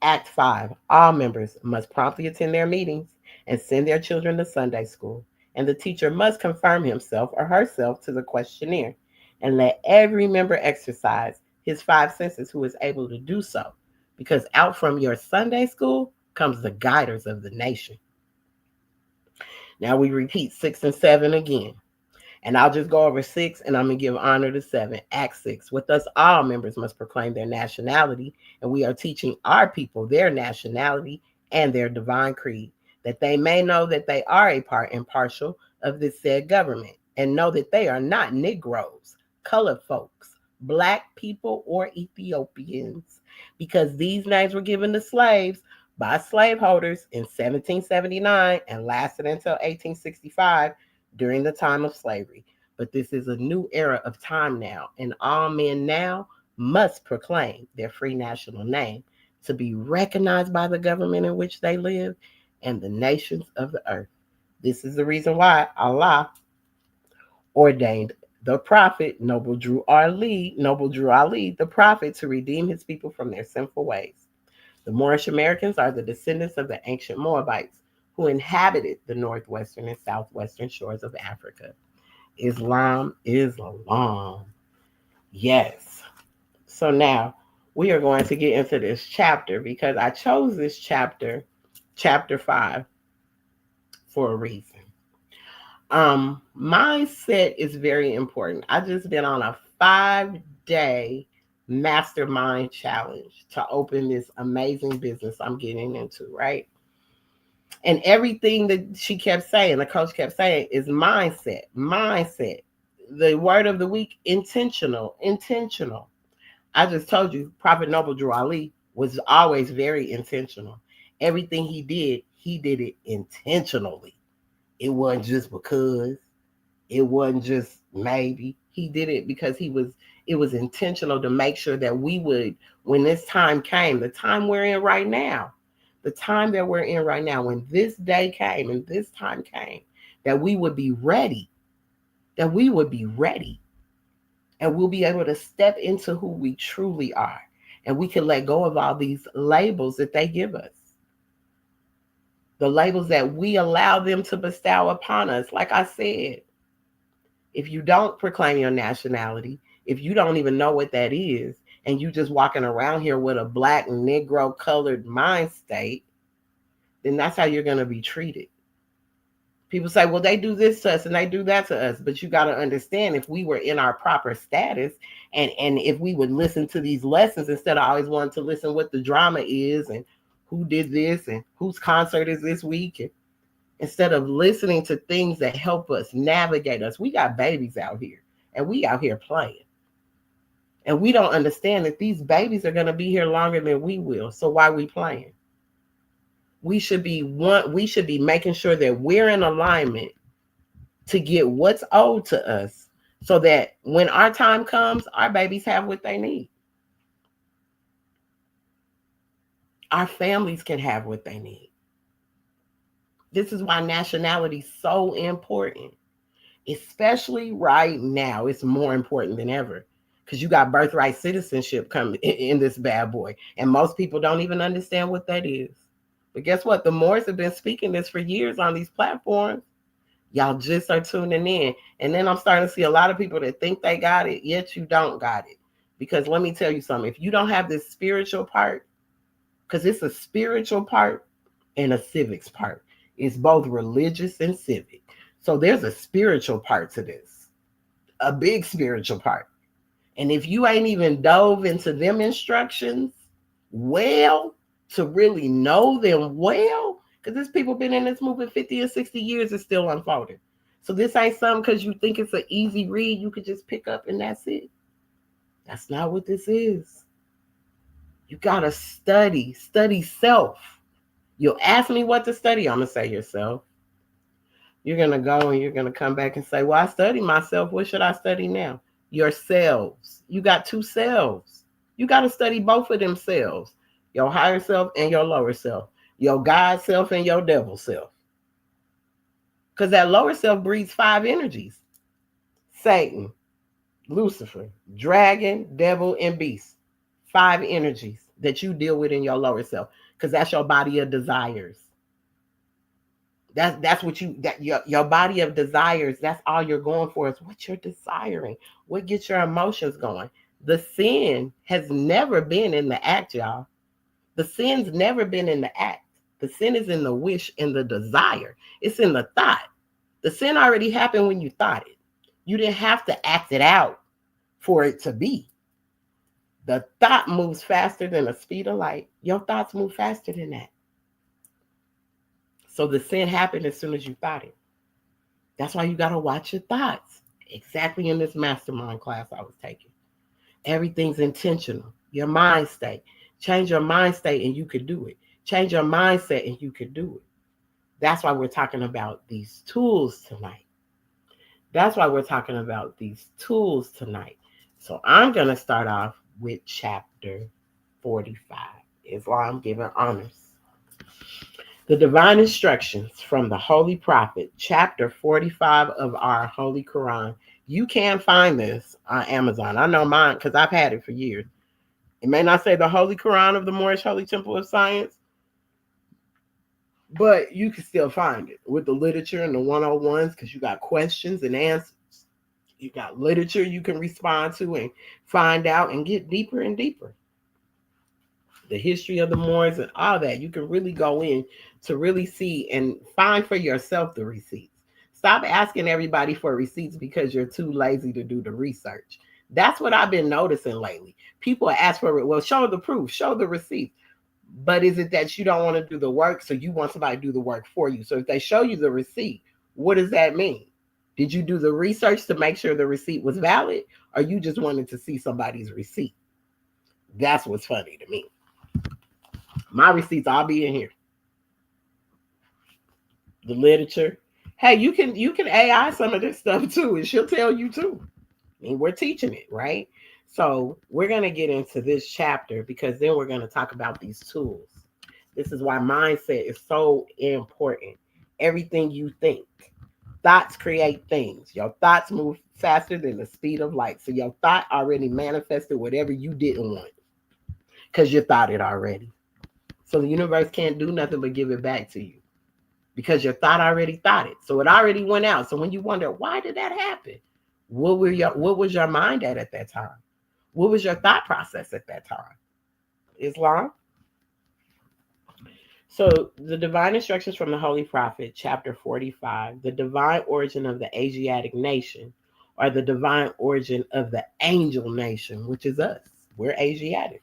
Act 5. All members must promptly attend their meetings and send their children to Sunday school, and the teacher must confirm himself or herself to the questionnaire, and let every member exercise his 5 senses who is able to do so, because out from your Sunday school comes the guiders of the nation. Now we repeat 6 and 7 again. And I'll just go over 6 and I'm going to give honor to 7. Act 6. With us, all members must proclaim their nationality, and we are teaching our people their nationality and their divine creed, that they may know that they are a part and partial of this said government, and know that they are not Negroes, colored folks, Black people, or Ethiopians, because these names were given to slaves by slaveholders in 1779 and lasted until 1865 during the time of slavery. But this is a new era of time now, and all men now must proclaim their free national name to be recognized by the government in which they live and the nations of the earth. This is the reason why Allah ordained the prophet Noble Drew Ali, the prophet, to redeem his people from their sinful ways. The Moorish Americans are the descendants of the ancient Moabites who inhabited the northwestern and southwestern shores of Africa. Islam. Yes. So now we are going to get into this chapter, because I chose this chapter 5, for a reason. Mindset is very important. I just been on a 5-day mastermind challenge to open this amazing business I'm getting into, right? And everything that she kept saying, the coach kept saying, is mindset. The word of the week, intentional. I just told you, Prophet Noble Drew Ali was always very intentional. Everything he did it intentionally. It wasn't just because. It wasn't just maybe. He did it because it was intentional to make sure that we would, when this time came, the time we're in right now, when this day came and this time came, that we would be ready. And we'll be able to step into who we truly are. And we can let go of all these labels that they give us. The labels that we allow them to bestow upon us. Like I said, if you don't proclaim your nationality, if you don't even know what that is, and you just walking around here with a Black, Negro, colored mind state, then that's how you're going to be treated. People say, well, they do this to us and they do that to us. But you got to understand, if we were in our proper status, and if we would listen to these lessons instead of always wanting to listen what the drama is and who did this and whose concert is this week, and instead of listening to things that help us navigate us. We got babies out here and we out here playing. And we don't understand that these babies are going to be here longer than we will. So why are we playing? We should be making sure that we're in alignment to get what's owed to us so that when our time comes, our babies have what they need. Our families can have what they need. This is why nationality is so important, especially right now. It's more important than ever because you got birthright citizenship coming in this bad boy. And most people don't even understand what that is. But guess what? The Moors have been speaking this for years on these platforms. Y'all just are tuning in. And then I'm starting to see a lot of people that think they got it, yet you don't got it. Because let me tell you something. If you don't have this spiritual part, because it's a spiritual part and a civics part. It's both religious and civic. So there's a spiritual part to this, a big spiritual part. And if you ain't even dove into them instructions well, to really know them well, because there's people been in this movement 50 or 60 years, it's still unfolding. So this ain't something because you think it's an easy read you could just pick up and that's it. That's not what this is. You got to study self. You'll ask me what to study. I'm going to say yourself. You're going to go and you're going to come back and say, well, I study myself. What should I study now? Yourselves. You got two selves. You got to study both of them selves. Your higher self and your lower self. Your God self and your devil self. Because that lower self breeds 5 energies. Satan, Lucifer, dragon, devil, and beast. 5 energies that you deal with in your lower self. Because that's your body of desires. That's what your body of desires, that's all you're going for is what you're desiring. What gets your emotions going. The sin has never been in the act, y'all. The sin's never been in the act. The sin is in the wish and the desire. It's in the thought. The sin already happened when you thought it. You didn't have to act it out for it to be. The thought moves faster than the speed of light. Your thoughts move faster than that. So the sin happened as soon as you thought it. That's why you got to watch your thoughts. Exactly in this mastermind class I was taking. Everything's intentional. Your mind state. Change your mind state and you could do it. Change your mindset and you could do it. That's why we're talking about these tools tonight. So I'm going to start off with chapter 45. Islam giving honors. The divine instructions from the Holy Prophet, chapter 45 of our Holy Quran. You can find this on Amazon. I know mine because I've had it for years. It may not say the Holy Quran of the Moorish Holy Temple of Science, but you can still find it with the literature and the 101s because you got questions and answers. You got literature you can respond to and find out and get deeper and deeper. The history of the Moors and all that. You can really go in to really see and find for yourself the receipts. Stop asking everybody for receipts because you're too lazy to do the research. That's what I've been noticing lately. People ask for it. Well, show the proof, show the receipt. But is it that you don't want to do the work, so you want somebody to do the work for you? So if they show you the receipt, what does that mean? Did you do the research to make sure the receipt was valid, or you just wanted to see somebody's receipt? That's what's funny to me. My receipts all be in here. The literature. Hey, you can AI some of this stuff too, and she'll tell you too. I mean, we're teaching it, right? So we're going to get into this chapter because then we're going to talk about these tools. This is why mindset is so important. Everything you think. Thoughts create things. Your thoughts move faster than the speed of light. So your thought already manifested whatever you didn't want because you thought it already. So the universe can't do nothing but give it back to you because your thought already thought it. So it already went out. So when you wonder, why did that happen? What was your mind at that time? What was your thought process at that time? Islam? So the divine instructions from the Holy Prophet, chapter 45, the divine origin of the Asiatic nation, or the divine origin of the angel nation, which is us. We're Asiatics.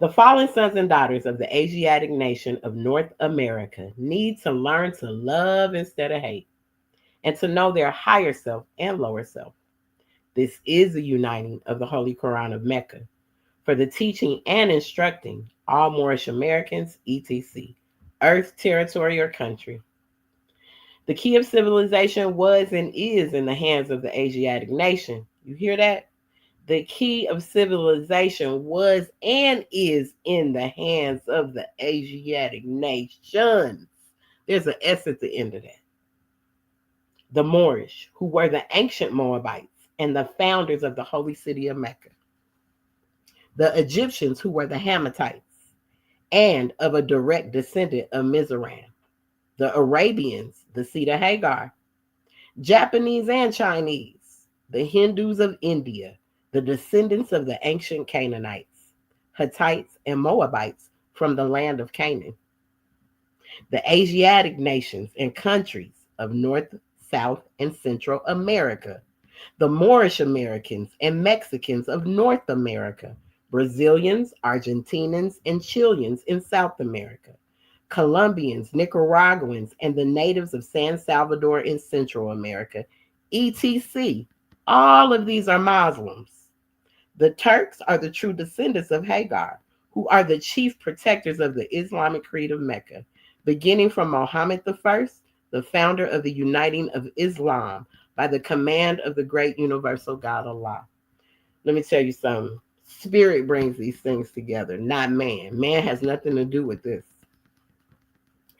The fallen sons and daughters of the Asiatic nation of North America need to learn to love instead of hate, and to know their higher self and lower self. This is the uniting of the Holy Quran of Mecca for the teaching and instructing all Moorish Americans, etc. Earth, territory, or country. The key of civilization was and is in the hands of the Asiatic nation. You hear that? The key of civilization was and is in the hands of the Asiatic nations. There's an S at the end of that. The Moorish, who were the ancient Moabites and the founders of the holy city of Mecca. The Egyptians, who were the Hammatites and of a direct descendant of Mizraim. The Arabians, the seed of Hagar. Japanese and Chinese, the Hindus of India, the descendants of the ancient Canaanites, Hittites, and Moabites from the land of Canaan. The Asiatic nations and countries of North, South, and Central America. The Moorish Americans and Mexicans of North America. Brazilians, Argentinians, and Chileans in South America. Colombians, Nicaraguans, and the natives of San Salvador in Central America, etc. All of these are Muslims. The Turks are the true descendants of Hagar, who are the chief protectors of the Islamic creed of Mecca, beginning from Muhammad I, the founder of the uniting of Islam by the command of the great universal God Allah. Let me tell you something. Spirit brings these things together, not man. Man has nothing to do with this.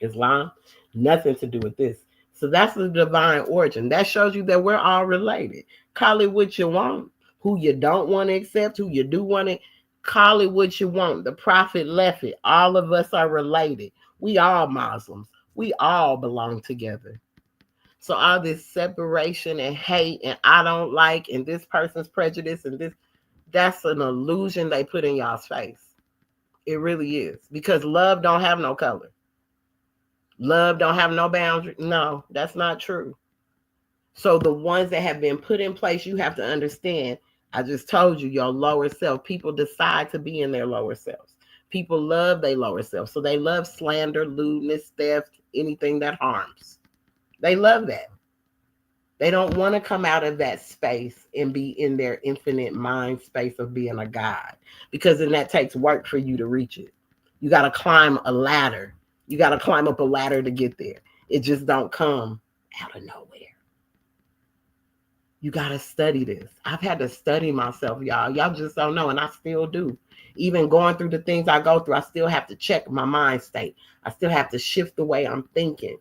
Islam, nothing to do with this. So that's the divine origin. That shows you that we're all related. Call it what you want, who you don't want to accept, who you do want to, call it what you want. The prophet left it. All of us are related. We all Muslims. We all belong together. So all this separation and hate and I don't like and this person's prejudice and this, that's an illusion they put in y'all's face. It really is. Because love don't have no color. Love don't have no boundary. No, that's not true. So the ones that have been put in place, you have to understand. I just told you, your lower self. People decide to be in their lower selves. People love their lower self. So they love slander, lewdness, theft, anything that harms. They love that. They don't want to come out of that space and be in their infinite mind space of being a God. Because then that takes work for you to reach it. You got to climb a ladder. You got to climb up a ladder to get there. It just don't come out of nowhere. You got to study this. I've had to study myself, y'all. Y'all just don't know, and I still do. Even going through the things I go through, I still have to check my mind state. I still have to shift the way I'm thinking.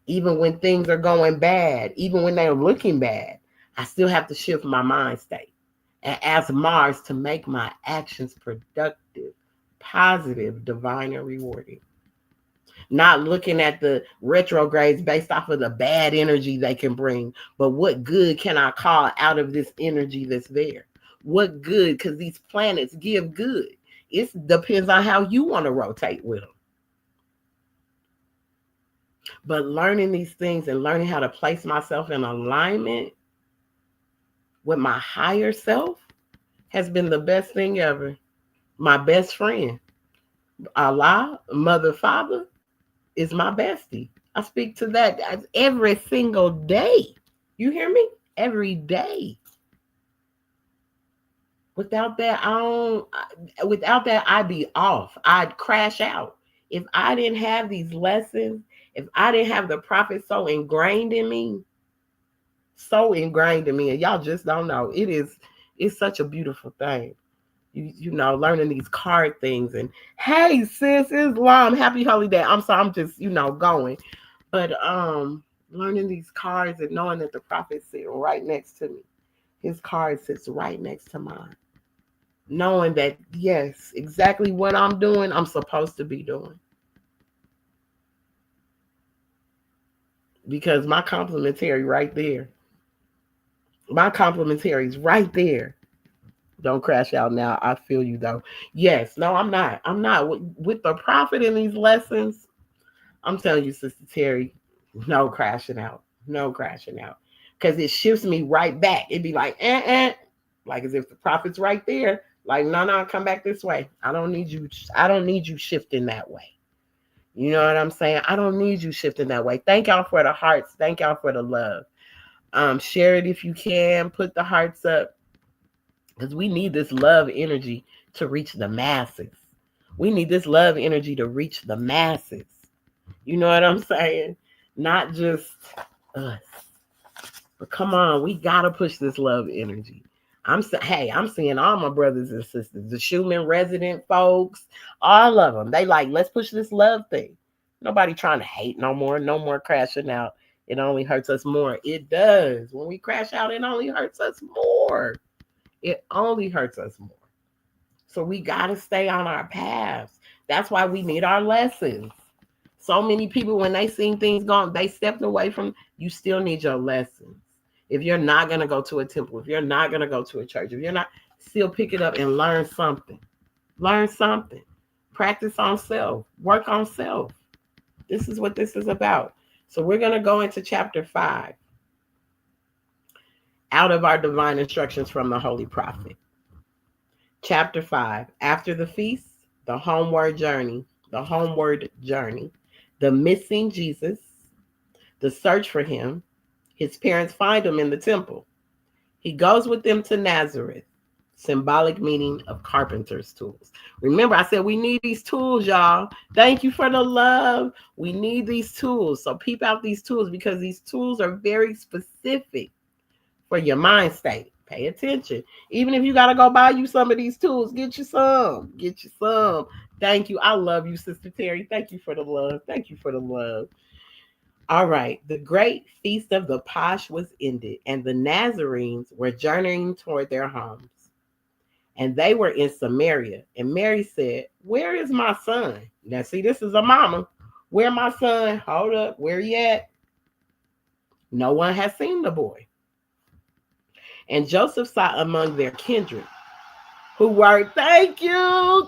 Even when things are going bad, even when they're looking bad, I still have to shift my mind state and ask Mars to make my actions productive, positive, divine, and rewarding. Not looking at the retrogrades based off of the bad energy they can bring, but what good can I call out of this energy that's there? What good? Because these planets give good. It depends on how you want to rotate with them. But learning these things and learning how to place myself in alignment with my higher self has been the best thing ever. My best friend, Allah, mother, father, is my bestie. I speak to that every single day. You hear me? Every day. Without that, I'd be off. I'd crash out. If I didn't have these lessons, if I didn't have the prophet so ingrained in me, and y'all just don't know. It's such a beautiful thing. You know, learning these card things and hey sis, Islam, happy holy day. I'm sorry, I'm just, going. But learning these cards and knowing that the prophet's sitting right next to me. His card sits right next to mine. Knowing that, yes, exactly what I'm doing, I'm supposed to be doing. Because my complimentary right there. My complimentary is right there. Don't crash out now. I feel you though. Yes, no, I'm not. With the prophet in these lessons. I'm telling you, Sister Terry, no crashing out. No crashing out. Because it shifts me right back. It'd be like, like as if the prophet's right there. Like, no, come back this way. I don't need you shifting that way. You know what I'm saying? I don't need you shifting that way. Thank y'all for the hearts. Thank y'all for the love. Share it if you can. Put the hearts up. Because we need this love energy to reach the masses. We need this love energy to reach the masses. You know what I'm saying? Not just us. But come on, we gotta push this love energy. I'm seeing all my brothers and sisters, the Schumann resident folks, all of them. They like, let's push this love thing. Nobody trying to hate no more. No more crashing out. It only hurts us more. It does. When we crash out, it only hurts us more. It only hurts us more. So we gotta stay on our paths. That's why we need our lessons. So many people, when they seen things gone, they stepped away from. You still need your lessons. If you're not going to go to a temple, if you're not going to go to a church, if you're not, still pick it up and learn something. Learn something. Practice on self. Work on self. This is what this is about. So we're going to go into chapter 5 out of our divine instructions from the Holy Prophet. Chapter 5, after the feast, the homeward journey, the missing Jesus, the search for him. His parents find him in the temple. He goes with them to Nazareth, symbolic meaning of carpenter's tools. Remember, I said we need these tools, y'all. Thank you for the love. We need these tools. So peep out these tools because these tools are very specific for your mind state. Pay attention. Even if you got to go buy you some of these tools, get you some. Get you some. Thank you. I love you, Sister Terry. Thank you for the love. Thank you for the love. All right, the great feast of the Pasch was ended, and the Nazarenes were journeying toward their homes. And they were in Samaria. And Mary said, where is my son? Now, see, this is a mama. Where my son? Hold up. Where he at? No one has seen the boy. And Joseph sought among their kindred, who were, thank you.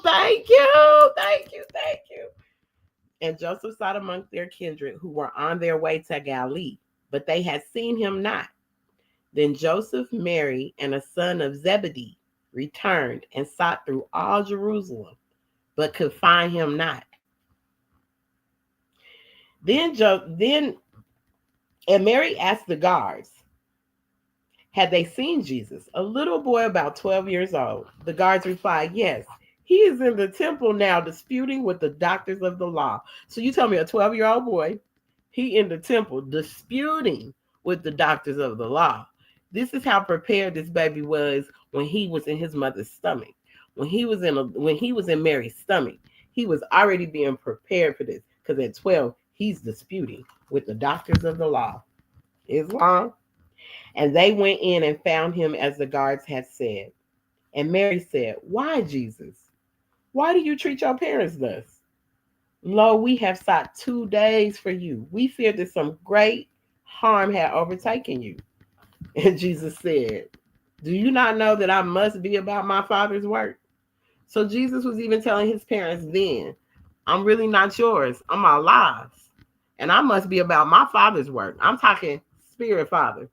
And Joseph sought among their kindred who were on their way to Galilee, but they had seen him not. Then Joseph, Mary, and a son of Zebedee returned and sought through all Jerusalem, but could find him not. Then Mary asked the guards, had they seen Jesus, a little boy about 12 years old? The guards replied, yes. He is in the temple now disputing with the doctors of the law. So you tell me a 12-year-old boy, he in the temple disputing with the doctors of the law. This is how prepared this baby was when he was in his mother's stomach. When he was in Mary's stomach, he was already being prepared for this. Because at 12, he's disputing with the doctors of the law. Islam. And they went in and found him as the guards had said. And Mary said, why, Jesus? Why do you treat your parents thus? Lo, we have sought 2 days for you. We feared that some great harm had overtaken you. And Jesus said, do you not know that I must be about my Father's work? So Jesus was even telling his parents then, I'm really not yours. I'm Allah's. And I must be about my Father's work. I'm talking spirit Father.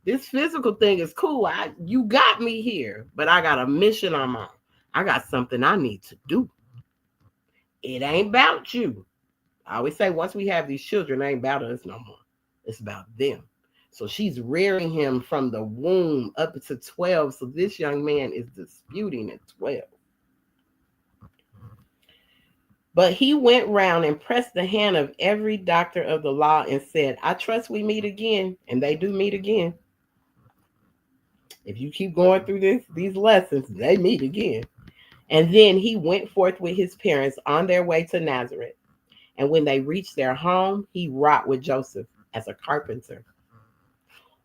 This physical thing is cool. You got me here, but I got a mission on mine. I got something I need to do. It ain't about you. I always say once we have these children, it ain't about us no more. It's about them. So she's rearing him from the womb up to 12. So this young man is disputing at 12. But he went round and pressed the hand of every doctor of the law and said, I trust we meet again. And they do meet again. If you keep going through these lessons, they meet again. And then he went forth with his parents on their way to Nazareth. And when they reached their home, he wrought with Joseph as a carpenter.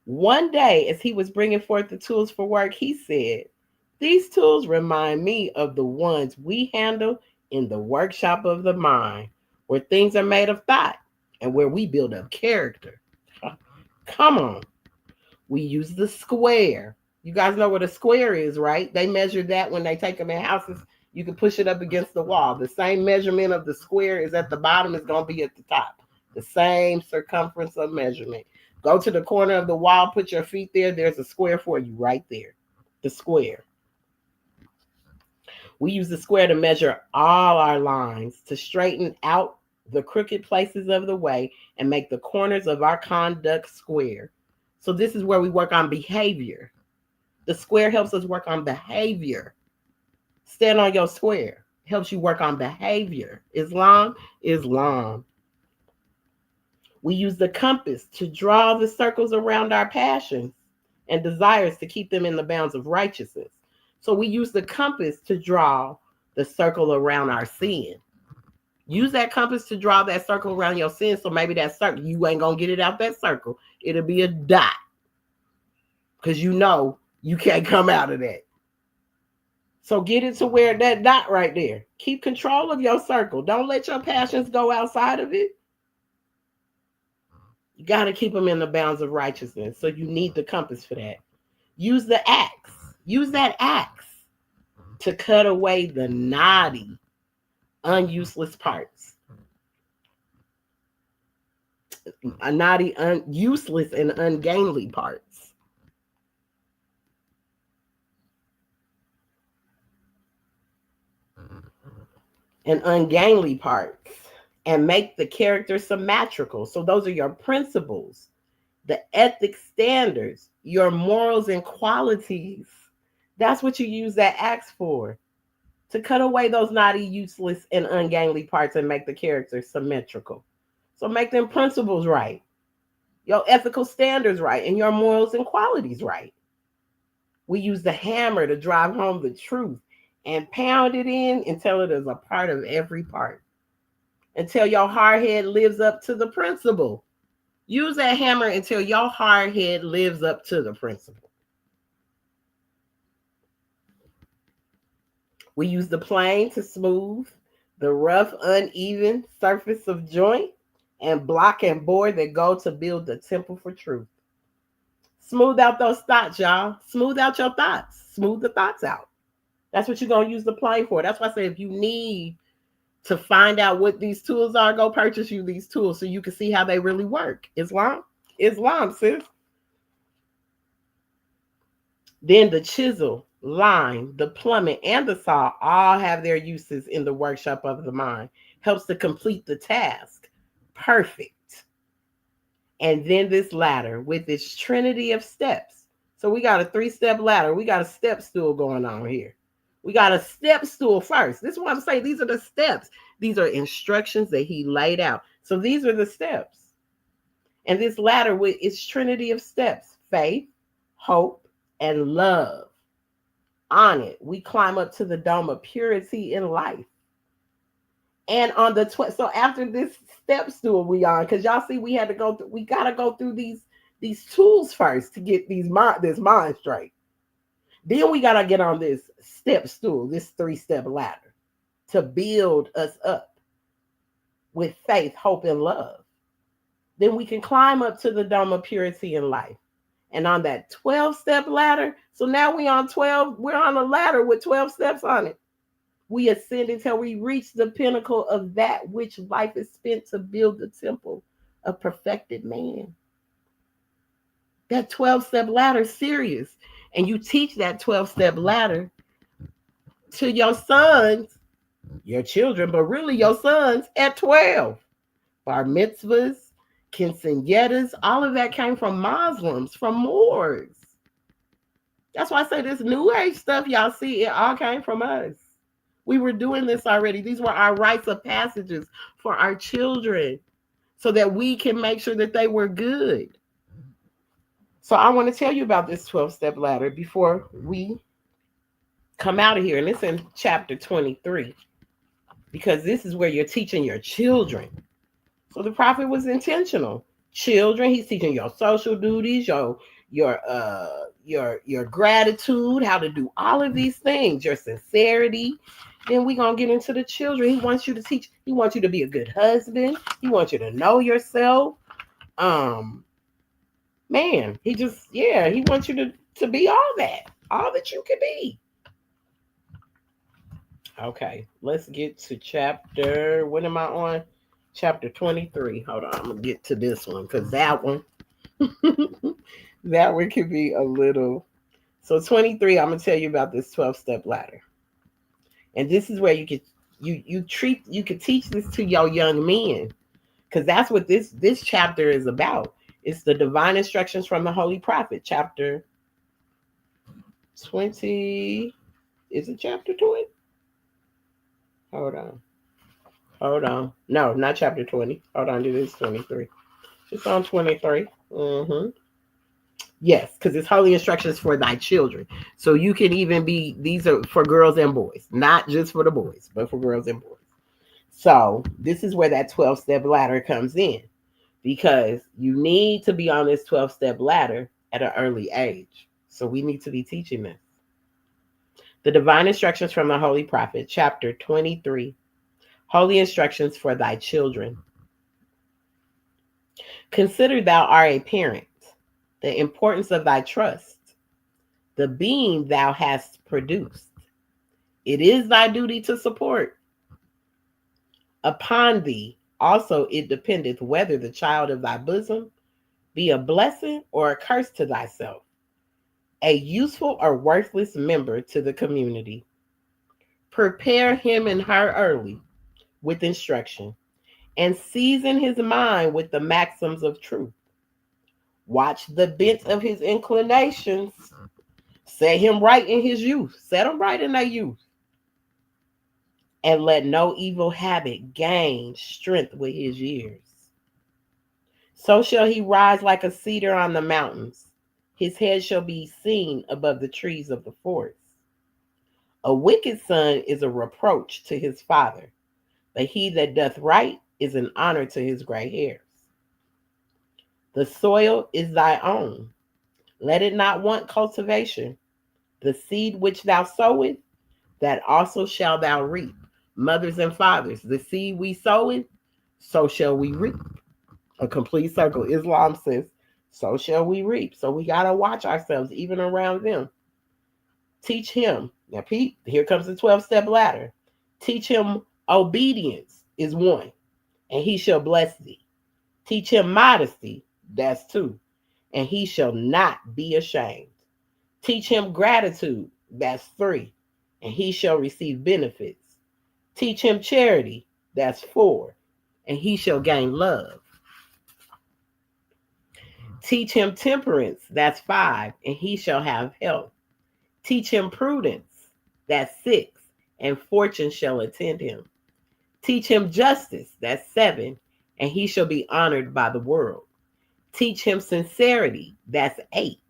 One day, as he was bringing forth the tools for work, he said, these tools remind me of the ones we handle in the workshop of the mind, where things are made of thought and where we build up character. Come on. We use the square. You guys know what a square is, right? They measure that when they take them in houses. You can push it up against the wall. The same measurement of the square is at the bottom is going to be at the top. The same circumference of measurement. Go to the corner of the wall, put your feet there. There's a square for you right there. The square. We use the square to measure all our lines, to straighten out the crooked places of the way and make the corners of our conduct square. So this is where we work on behavior. The square helps us work on behavior. Stand on your square. Helps you work on behavior. Islam. We use the compass to draw the circles around our passions and desires to keep them in the bounds of righteousness. So we use the compass to draw the circle around our sin. Use that compass to draw that circle around your sin. So maybe that circle, you ain't going to get it out that circle. It'll be a dot. Because you know you can't come out of that. So get it to where that dot right there. Keep control of your circle. Don't let your passions go outside of it. You got to keep them in the bounds of righteousness. So you need the compass for that. Use the axe. Use that axe to cut away the knotty, useless parts. Knotty, useless, and ungainly parts. And ungainly parts. And make the character symmetrical. So those are your principles, the ethic standards, your morals and qualities. That's what you use that axe for. To cut away those knotty, useless, and ungainly parts and make the character symmetrical. So make them principles right, your ethical standards right, and your morals and qualities right. We use the hammer to drive home the truth and pound it in until it is a part of every part. Until your hard head lives up to the principle. Use that hammer until your hard head lives up to the principle. We use the plane to smooth the rough, uneven surface of joint and block and board that go to build the temple for truth. Smooth out those thoughts, y'all. Smooth out your thoughts. Smooth the thoughts out. That's what you're going to use the plane for. That's why I say if you need to find out what these tools are, go purchase you these tools so you can see how they really work. Islam, sis. Then the chisel, line, the plummet, and the saw all have their uses in the workshop of the mind. Helps to complete the task. Perfect. And then this ladder with its trinity of steps. So we got a 3-step ladder. We got a step stool going on here. We got a step stool first. This is what I'm saying. These are the steps. These are instructions that he laid out. So these are the steps. And this ladder with its trinity of steps, faith, hope, and love. On it, we climb up to the dome of purity in life. And on the so after this step stool we on, because y'all see we got to go through these tools first to get this mind straight. Then we got to get on this step stool, this 3-step ladder, to build us up with faith, hope, and love. Then we can climb up to the dome of purity in life. And on that 12-step ladder, so now we're on a ladder with 12 steps on it. We ascend until we reach the pinnacle of that which life is spent to build the temple of perfected man. That 12-step ladder is serious. And you teach that 12-step ladder to your sons, your children, but really your sons at 12. Bar mitzvahs, quinceañeras, all of that came from Muslims, from Moors. That's why I say this New Age stuff, y'all see, it all came from us. We were doing this already. These were our rites of passages for our children so that we can make sure that they were good. So I want to tell you about this 12-step ladder before we come out of here. And it's in chapter 23, because this is where you're teaching your children. So the prophet was intentional. Children, he's teaching your social duties, your gratitude, how to do all of these things, your sincerity. Then we're going to get into the children. He wants you to teach. He wants you to be a good husband. He wants you to know yourself. Man, he wants you to be all that you can be. Okay, let's get to chapter, what am I on? Chapter 23. Hold on, I'm going to get to this one, because that one could be a little. So 23, I'm going to tell you about this 12-step ladder. And this is where you could teach this to your young men, because that's what this chapter is about. It's the divine instructions from the Holy Prophet, chapter 20. Is it chapter 20? Hold on. Hold on. No, not chapter 20. Hold on, it is 23. It's on 23. Mm-hmm. Yes, because it's holy instructions for thy children. So you can even be, these are for girls and boys, not just for the boys, but for girls and boys. So this is where that 12-step ladder comes in, because you need to be on this 12-step ladder at an early age. So we need to be teaching this. The divine instructions from the Holy Prophet, chapter 23, holy instructions for thy children. Consider thou art a parent, the importance of thy trust, the being thou hast produced. It is thy duty to support. Upon thee also it dependeth whether the child of thy bosom be a blessing or a curse to thyself, a useful or worthless member to the community. Prepare him and her early with instruction, and season his mind with the maxims of truth. Watch the bent of his inclinations. Set him right in his youth. Set him right in their youth. And let no evil habit gain strength with his years. So shall he rise like a cedar on the mountains. His head shall be seen above the trees of the forest. A wicked son is a reproach to his father, but he that doth right is an honor to his gray hairs. The soil is thy own. Let it not want cultivation. The seed which thou sowest, that also shall thou reap. Mothers and fathers, the seed we sow in, so shall we reap. A complete circle. Islam says, so shall we reap. So we got to watch ourselves, even around them. Teach him. Now, Pete, here comes the 12-step ladder. Teach him obedience is one, and he shall bless thee. Teach him modesty, that's two, and he shall not be ashamed. Teach him gratitude, that's three, and he shall receive benefits. Teach him charity, that's four, and he shall gain love. Teach him temperance, that's five, and he shall have health. Teach him prudence, that's six, and fortune shall attend him. Teach him justice, that's seven, and he shall be honored by the world. Teach him sincerity, that's eight,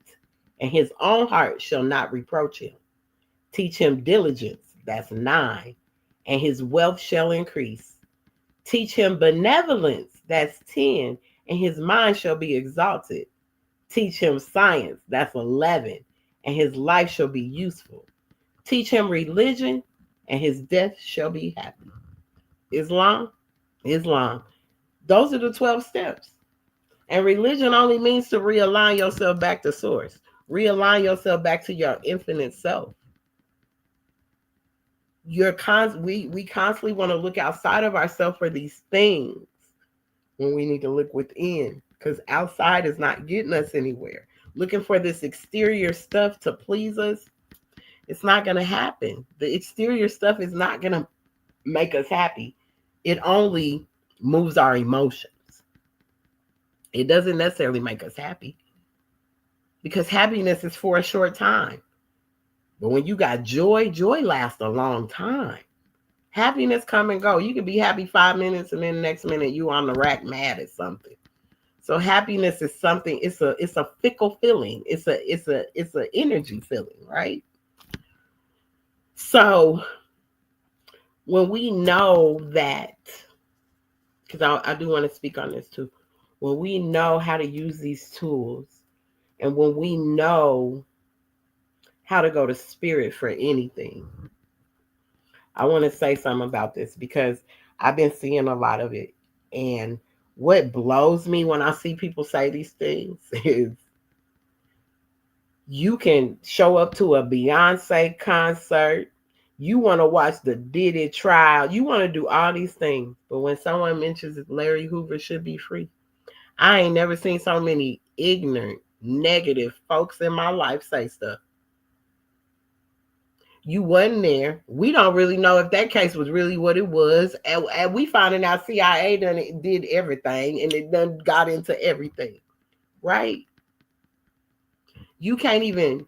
and his own heart shall not reproach him. Teach him diligence, that's nine, and his wealth shall increase. Teach him benevolence, that's 10, and his mind shall be exalted. Teach him science, that's 11, and his life shall be useful. Teach him religion, and his death shall be happy. Islam. Those are the 12 steps. And religion only means to realign yourself back to source. Realign yourself back to your infinite self. We constantly want to look outside of ourselves for these things when we need to look within, because outside is not getting us anywhere. Looking for this exterior stuff to please us, it's not going to happen. The exterior stuff is not going to make us happy. It only moves our emotions. It doesn't necessarily make us happy, because happiness is for a short time. But when you got joy, joy lasts a long time. Happiness come and go. You can be happy 5 minutes, and then the next minute you on the rack mad at something. So happiness is something. It's a fickle feeling. It's a energy feeling, right? So when we know that, because I do want to speak on this too. When we know how to use these tools, and when we know how to go to spirit for anything, I want to say something about this, because I've been seeing a lot of it. And what blows me when I see people say these things is, you can show up to a Beyonce concert. You want to watch the Diddy trial. You want to do all these things. But when someone mentions that Larry Hoover should be free, I ain't never seen so many ignorant, negative folks in my life say stuff. You wasn't there. We don't really know if that case was really what it was. And we finding out CIA did everything, and it done got into everything. Right? You can't even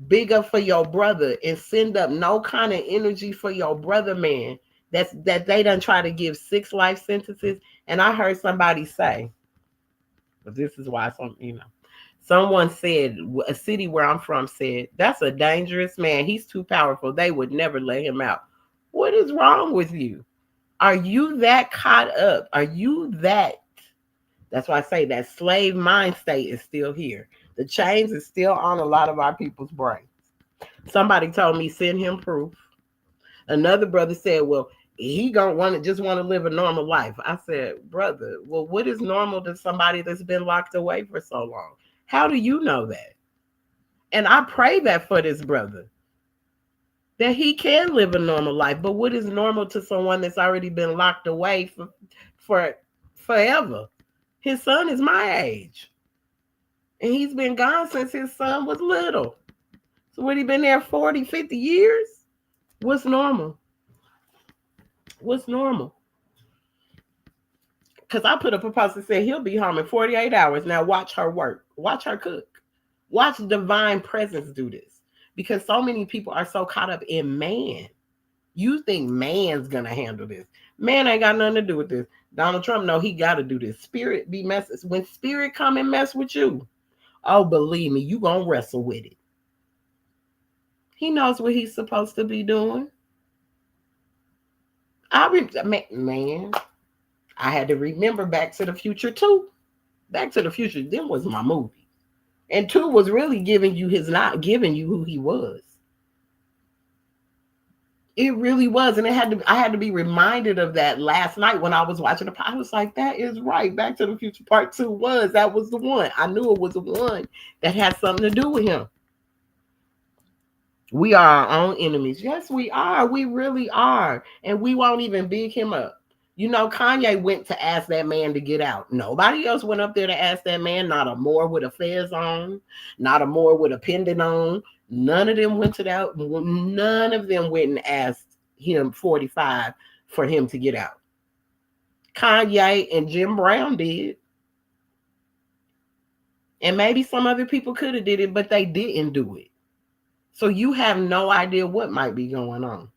big up for your brother and send up no kind of energy for your brother, man, that they done try to give 6 life sentences. And I heard somebody say, but this is why someone said, a city where I'm from said, that's a dangerous man. He's too powerful. They would never let him out. What is wrong with you? Are you that caught up? Are you that? That's why I say that slave mind state is still here. The chains is still on a lot of our people's brains. Somebody told me send him proof. Another brother said, well, he gonna want to live a normal life. I said, brother, well, what is normal to somebody that's been locked away for so long? How do you know that? And I pray that for this brother, that he can live a normal life. But what is normal to someone that's already been locked away for forever? His son is my age. And he's been gone since his son was little. So what, he been there 40, 50 years? What's normal? What's normal? Because I put up a post that said he'll be home in 48 hours. Now watch her work. Watch her cook. Watch divine presence do this. Because so many people are so caught up in man. You think man's going to handle this. Man ain't got nothing to do with this. Donald Trump know he got to do this. Spirit be messes. When spirit come and mess with you, oh, believe me, you going to wrestle with it. He knows what he's supposed to be doing. Man, I had to remember Back to the Future 2. Back to the Future then was my movie. And 2 was really giving you who he was. It really was. And I had to be reminded of that last night when I was watching the. I was like, that is right. Back to the Future Part 2 that was the one. I knew it was the one that had something to do with him. We are our own enemies. Yes, we are. We really are. And we won't even big him up. You know, Kanye went to ask that man to get out. Nobody else went up there to ask that man. Not a Moore with a fez on. Not a Moore with a pendant on. None of them went to that. None of them went and asked him 45 for him to get out. Kanye and Jim Brown did. And maybe some other people could have did it, but they didn't do it. So you have no idea what might be going on.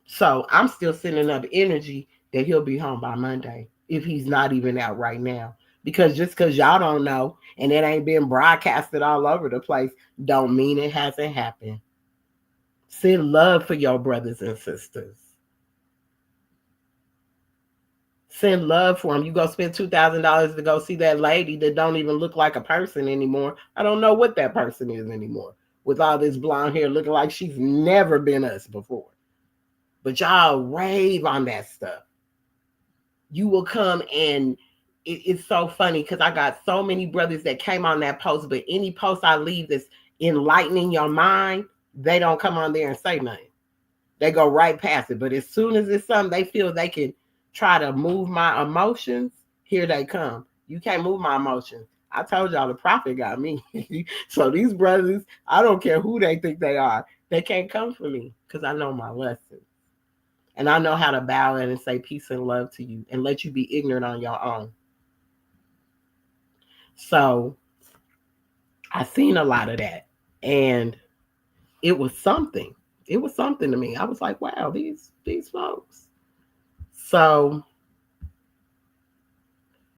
So I'm still sending up energy that he'll be home by Monday if he's not even out right now. Because just because y'all don't know and it ain't been broadcasted all over the place don't mean it hasn't happened. Send love for your brothers and sisters. Send love for them. You go spend $2,000 to go see that lady that don't even look like a person anymore. I don't know what that person is anymore. With all this blonde hair looking like she's never been us before. But y'all rave on that stuff. You will come and it's so funny because I got so many brothers that came on that post, but any post I leave that's enlightening your mind, they don't come on there and say nothing. They go right past it. But as soon as it's something they feel they can try to move my emotions, here they come. You can't move my emotions. I told y'all the prophet got me. So these brothers, I don't care who they think they are, they can't come for me because I know my lesson. And I know how to bow in and say peace and love to you and let you be ignorant on your own. So I seen a lot of that. And it was something. It was something to me. I was like, wow, these folks. So